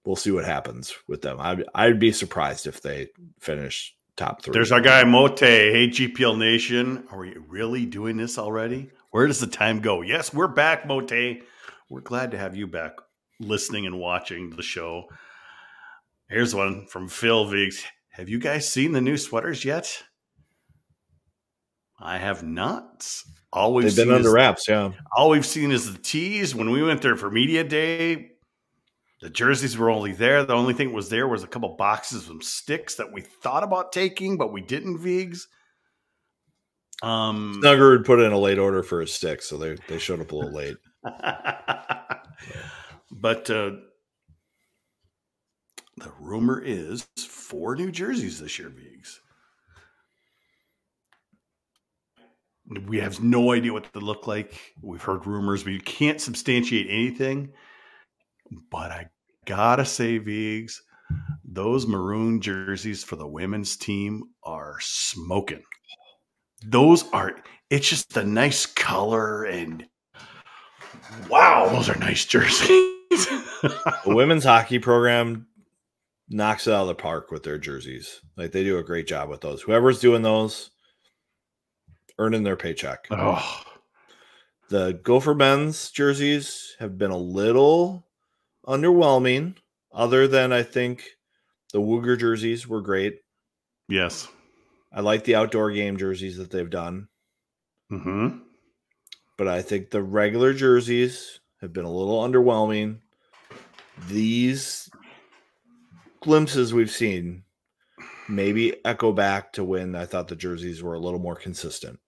We'll see what happens with them. I'd be surprised if they finish top 3. There's our guy Mote. Hey, GPL Nation, are we really doing this already? Where does the time go? Yes, we're back, Mote. We're glad to have you back listening and watching the show. Here's one from Phil Viggs. Have you guys seen the new sweaters yet? I have not. They've been under wraps, yeah. All we've seen is the tees. When we went there for media day, the jerseys were only there. The only thing was there was a couple boxes of sticks that we thought about taking, but we didn't, Viggs. Snugger would put in a late order for his stick, so they showed up a little late. But the rumor is 4 new jerseys this year, Viggs. We have no idea what they look like. We've heard rumors. We can't substantiate anything. But I gotta say, Viggs, those maroon jerseys for the women's team are smoking. It's just a nice color, and wow, those are nice jerseys. The women's hockey program knocks it out of the park with their jerseys. Like, they do a great job with those. Whoever's doing those, earning their paycheck. Oh. The Gopher men's jerseys have been a little underwhelming, other than I think the Wooger jerseys were great. Yes. I like the outdoor game jerseys that they've done. Mm-hmm. But I think the regular jerseys have been a little underwhelming. These glimpses we've seen maybe echo back to when I thought the jerseys were a little more consistent.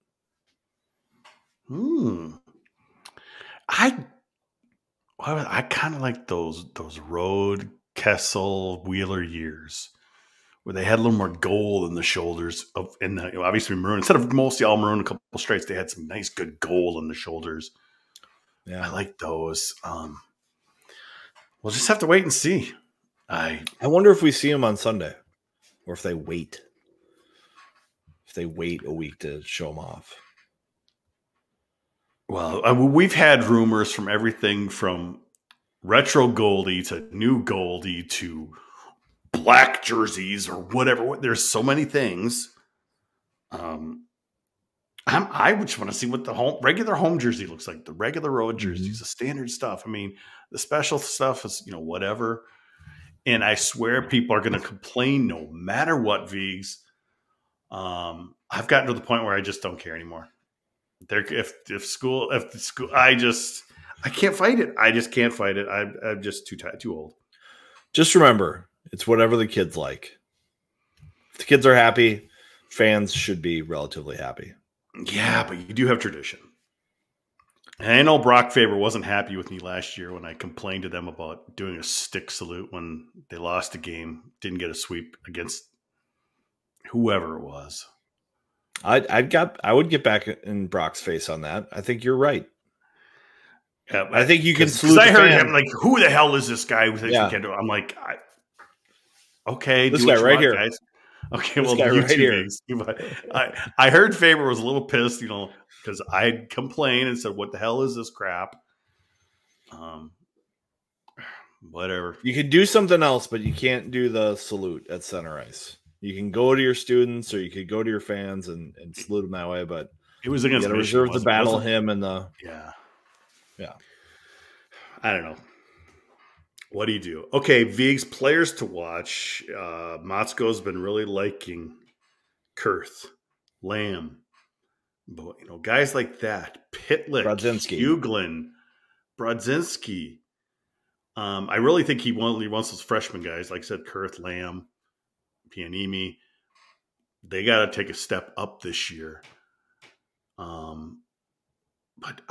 I kind of like those Road, Kessel, Wheeler years where they had a little more gold in the shoulders and obviously maroon. Instead of mostly all maroon, a couple stripes, they had some nice good gold in the shoulders. Yeah, I like those. We'll just have to wait and see. I wonder if we see them on Sunday, or if they wait. If they wait a week to show them off. Well, we've had rumors from everything from retro Goldie to new Goldie to black jerseys or whatever. There's so many things. I just want to see what the regular home jersey looks like. The regular road jerseys, the standard stuff. I mean, the special stuff is, whatever. And I swear people are going to complain no matter what, Viggs. I've gotten to the point where I just don't care anymore. If the school, I can't fight it. I just can't fight it. I'm just too old. Just remember, it's whatever the kids like. If the kids are happy, fans should be relatively happy. Yeah, but you do have tradition. And I know Brock Faber wasn't happy with me last year when I complained to them about doing a stick salute when they lost a game, didn't get a sweep against whoever it was. I would get back in Brock's face on that. I think you're right. Yeah, I think you can salute. I heard him like, "Who the hell is this guy who thinks yeah. we can do?" I'm like, "Okay, this guy right here, guys." Okay, this well, guy you right two here. I heard Faber was a little pissed, because I complained and said, "What the hell is this crap?" Whatever. You could do something else, but you can't do the salute at center ice. You can go to your students, or you could go to your fans and salute them that way. But it was against Michigan. Reserve the battle hymn and the yeah. I don't know. What do you do? Okay, Viggs, players to watch. Motzko's been really liking Kurth, Lamb, but guys like that, Pitlick, Huglin, Brodzinski. I really think he wants those freshman guys, like I said, Kurth, Lamb, Pianimi. They got to take a step up this year. But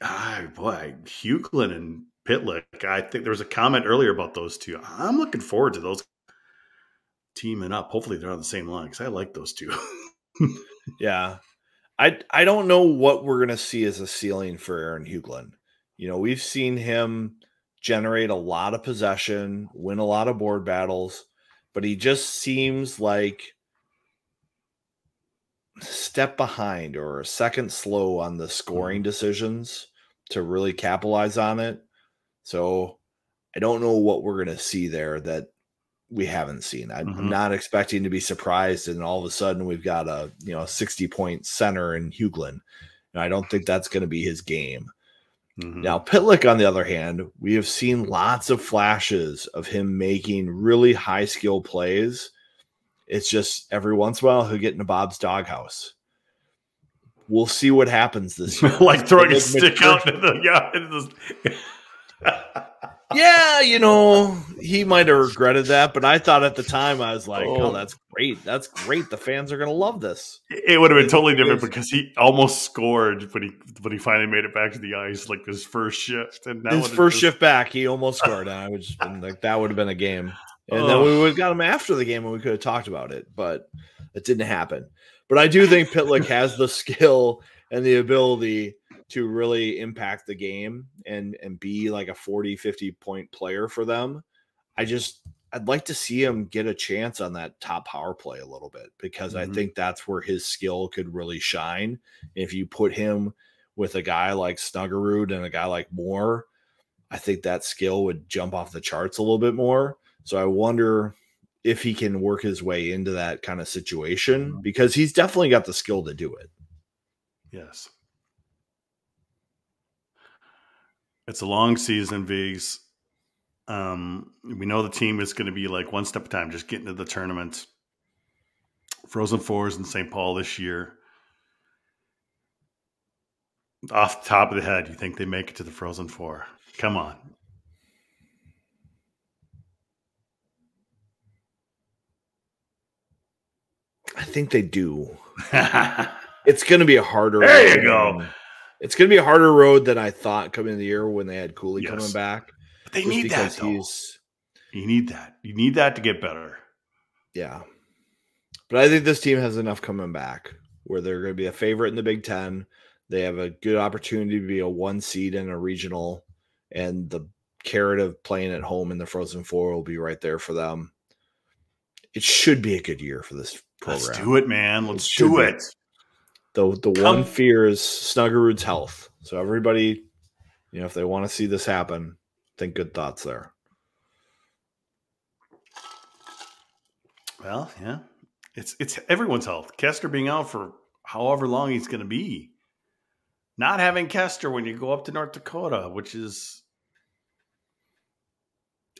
Huglin and Pitlick, I think there was a comment earlier about those two. I'm looking forward to those teaming up. Hopefully they're on the same line because I like those two. Yeah. I don't know what we're going to see as a ceiling for Aaron Huglen. You know, we've seen him generate a lot of possession, win a lot of board battles, but he just seems like a step behind or a second slow on the scoring decisions to really capitalize on it. So I don't know what we're going to see there that we haven't seen. I'm not expecting to be surprised and all of a sudden we've got a 60-point center in Huglen. And I don't think that's going to be his game. Now, Pitlick, on the other hand, we have seen lots of flashes of him making really high skill plays. It's just every once in a while he'll get into Bob's doghouse. We'll see what happens this year. Like throwing a stick out into the Yeah, he might have regretted that, but I thought at the time, I was like, oh, that's great. That's great. The fans are going to love this. It would have been totally different because he almost scored when he finally made it back to the ice, like his first shift. And his first shift back, he almost scored. And I would just been like, that would have been a game. And then we would have got him after the game and we could have talked about it, but it didn't happen. But I do think Pitlick has the skill and the ability to really impact the game and be like a 40, 50-point player for them. I'd like to see him get a chance on that top power play a little bit because I think that's where his skill could really shine. If you put him with a guy like Snuggerud and a guy like Moore, I think that skill would jump off the charts a little bit more. So I wonder if he can work his way into that kind of situation because he's definitely got the skill to do it. Yes. It's a long season, Vigs. We know the team is going to be like one step at a time, just getting to the tournament. Frozen Fours in St. Paul this year. Off the top of the head, you think they make it to the Frozen Four? Come on. I think they do. It's going to be a harder road. There you go. It's going to be a harder road than I thought coming into the year when they had Cooley coming back. But they need that, though. You need that. You need that to get better. Yeah. But I think this team has enough coming back where they're going to be a favorite in the Big Ten. They have a good opportunity to be a 1 seed in a regional, and the carrot of playing at home in the Frozen Four will be right there for them. It should be a good year for this program. Let's do it, man. Let's do it. The one fear is Snuggerud's health. So everybody, if they want to see this happen, think good thoughts there. Well, yeah. It's everyone's health. Kester being out for however long he's going to be. Not having Kester when you go up to North Dakota, which is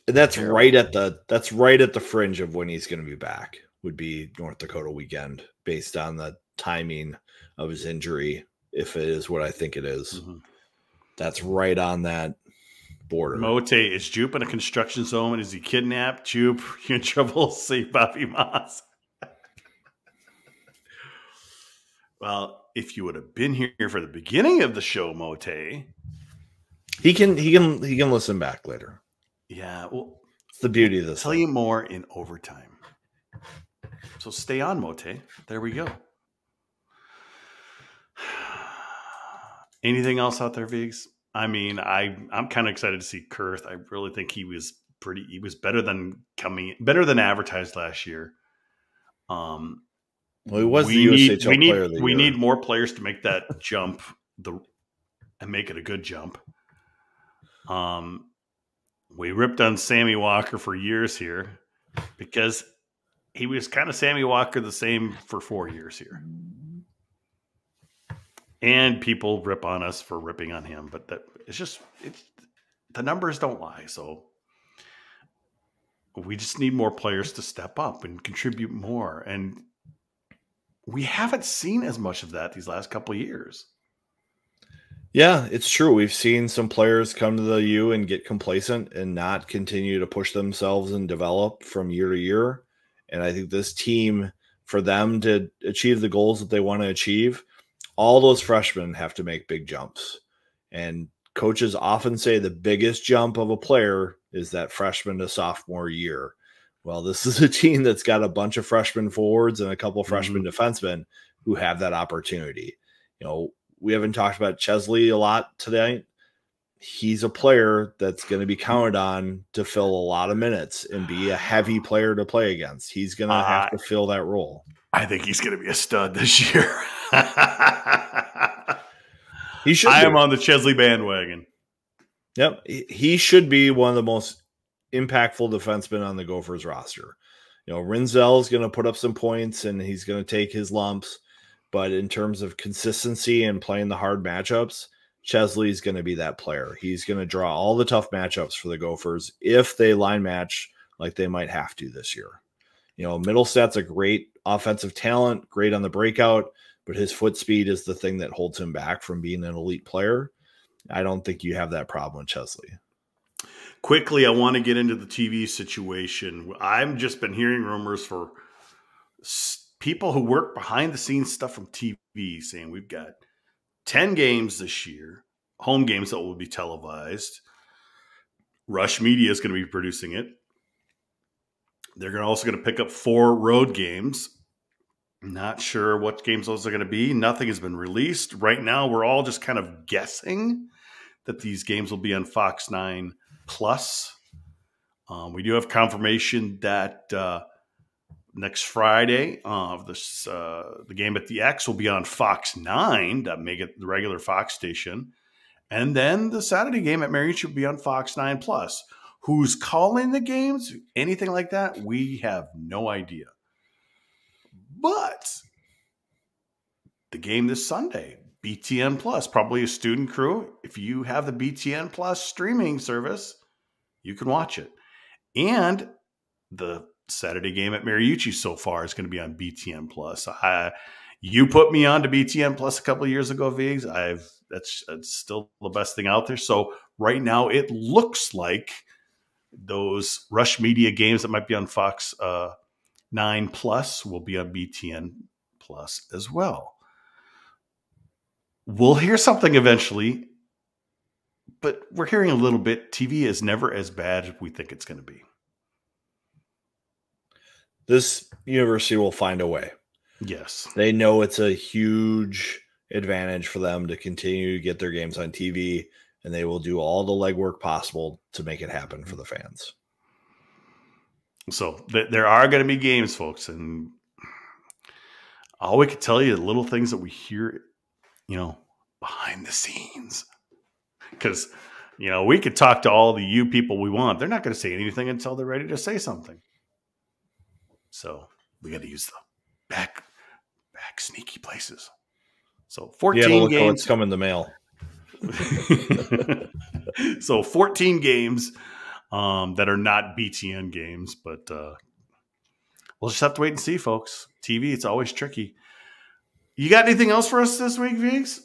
that's terrible. right at the fringe of when he's going to be back. Would be North Dakota weekend based on the timing of his injury, if it is what I think it is. That's right on that border. Mote, is Jupe in a construction zone? Is he kidnapped? Jupe, you in trouble? Say Bobby Moss. Well, if you would have been here for the beginning of the show, Mote, he can listen back later. Yeah, well, it's the beauty of this. Tell you more in overtime. So stay on, Mote. There we go. Anything else out there, Vigs? I mean, I'm kind of excited to see Kurth. I really think he was better than advertised last year. Well, he was the USHL player of the year. We need more players to make that jump and make it a good jump. We ripped on Sammy Walker for years here because he was kind of Sammy Walker the same for 4 years here. And people rip on us for ripping on him, but the numbers don't lie. So we just need more players to step up and contribute more. And we haven't seen as much of that these last couple of years. Yeah, it's true. We've seen some players come to the U and get complacent and not continue to push themselves and develop from year to year. And I think this team, for them to achieve the goals that they want to achieve, all those freshmen have to make big jumps. And coaches often say the biggest jump of a player is that freshman to sophomore year. Well, this is a team that's got a bunch of freshman forwards and a couple of freshman defensemen who have that opportunity. We haven't talked about Chesley a lot today. He's a player that's going to be counted on to fill a lot of minutes and be a heavy player to play against. He's going to have to fill that role. I think he's going to be a stud this year. He should. I am on the Chesley bandwagon. Yep. He should be one of the most impactful defensemen on the Gophers roster. Rinzel is going to put up some points and he's going to take his lumps. But in terms of consistency and playing the hard matchups, Chesley is going to be that player. He's going to draw all the tough matchups for the Gophers if they line match like they might have to this year. Middlestad's a great offensive talent, great on the breakout, but his foot speed is the thing that holds him back from being an elite player. I don't think you have that problem with Chesley. Quickly, I want to get into the TV situation. I've just been hearing rumors for people who work behind the scenes stuff from TV saying we've got 10 games this year, home games that will be televised. Rush Media is going to be producing it. They're also going to pick up 4 road games. Not sure what games those are going to be. Nothing has been released. Right now, we're all just kind of guessing that these games will be on Fox 9 Plus. We do have confirmation that next Friday, the game at the X will be on Fox 9, that make it the regular Fox station. And then the Saturday game at Mariucci will be on Fox 9 Plus. Who's calling the games? Anything like that? We have no idea. But the game this Sunday, BTN Plus, probably a student crew. If you have the BTN Plus streaming service, you can watch it. And the Saturday game at Mariucci so far is going to be on BTN Plus. You put me on to BTN Plus a couple of years ago, Viggs. That's still the best thing out there. So right now it looks like those Rush Media games that might be on Fox 9 Plus will be on BTN Plus as well. We'll hear something eventually, but we're hearing a little bit. TV is never as bad as we think it's going to be. This university will find a way. Yes. They know it's a huge advantage for them to continue to get their games on TV, and they will do all the legwork possible to make it happen for the fans. So there are going to be games, folks, and all we can tell you, the little things that we hear, behind the scenes. Because, we could talk to all the you people we want. They're not going to say anything until they're ready to say something. So we got to use the back sneaky places. So 14 games. It's coming in the mail. So 14 games that are not BTN games, but we'll just have to wait and see, folks. TV, it's always tricky. You got anything else for us this week, Viggs?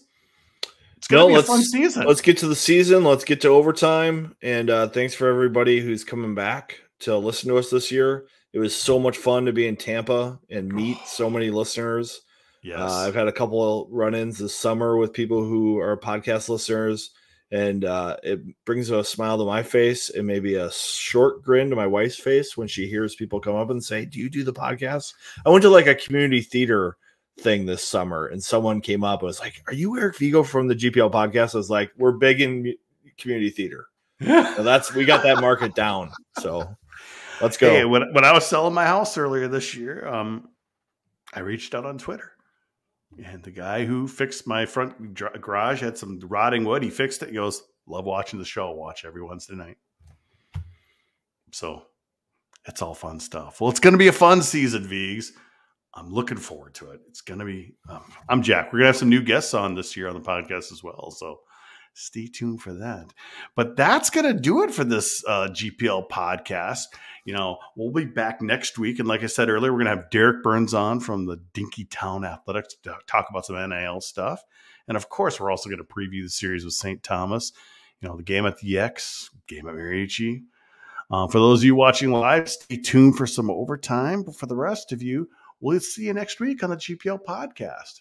It's going to be a fun season. Let's get to the season. Let's get to overtime. And thanks for everybody who's coming back to listen to us this year. It was so much fun to be in Tampa and meet so many listeners. Yes. I've had a couple of run-ins this summer with people who are podcast listeners, and it brings a smile to my face and maybe a short grin to my wife's face when she hears people come up and say, "Do you do the podcast?" I went to like a community theater thing this summer, and someone came up and was like, "Are you Eric Vigo from the GPL podcast?" I was like, "We're big in community theater." So we got that market down. So let's go. Hey, when I was selling my house earlier this year, I reached out on Twitter. And the guy who fixed my front garage had some rotting wood. He fixed it. He goes, "Love watching the show. Watch every Wednesday night." So it's all fun stuff. Well, it's going to be a fun season, Viggs. I'm looking forward to it. It's going to be I'm Jack. We're going to have some new guests on this year on the podcast as well. So stay tuned for that. But that's going to do it for this GPL podcast. We'll be back next week. And like I said earlier, we're going to have Derek Burns on from the Dinkytown Athletics to talk about some NIL stuff. And of course, we're also going to preview the series with St. Thomas, the game at the X, game at Mariucci. For those of you watching live, stay tuned for some overtime. But for the rest of you, we'll see you next week on the GPL podcast.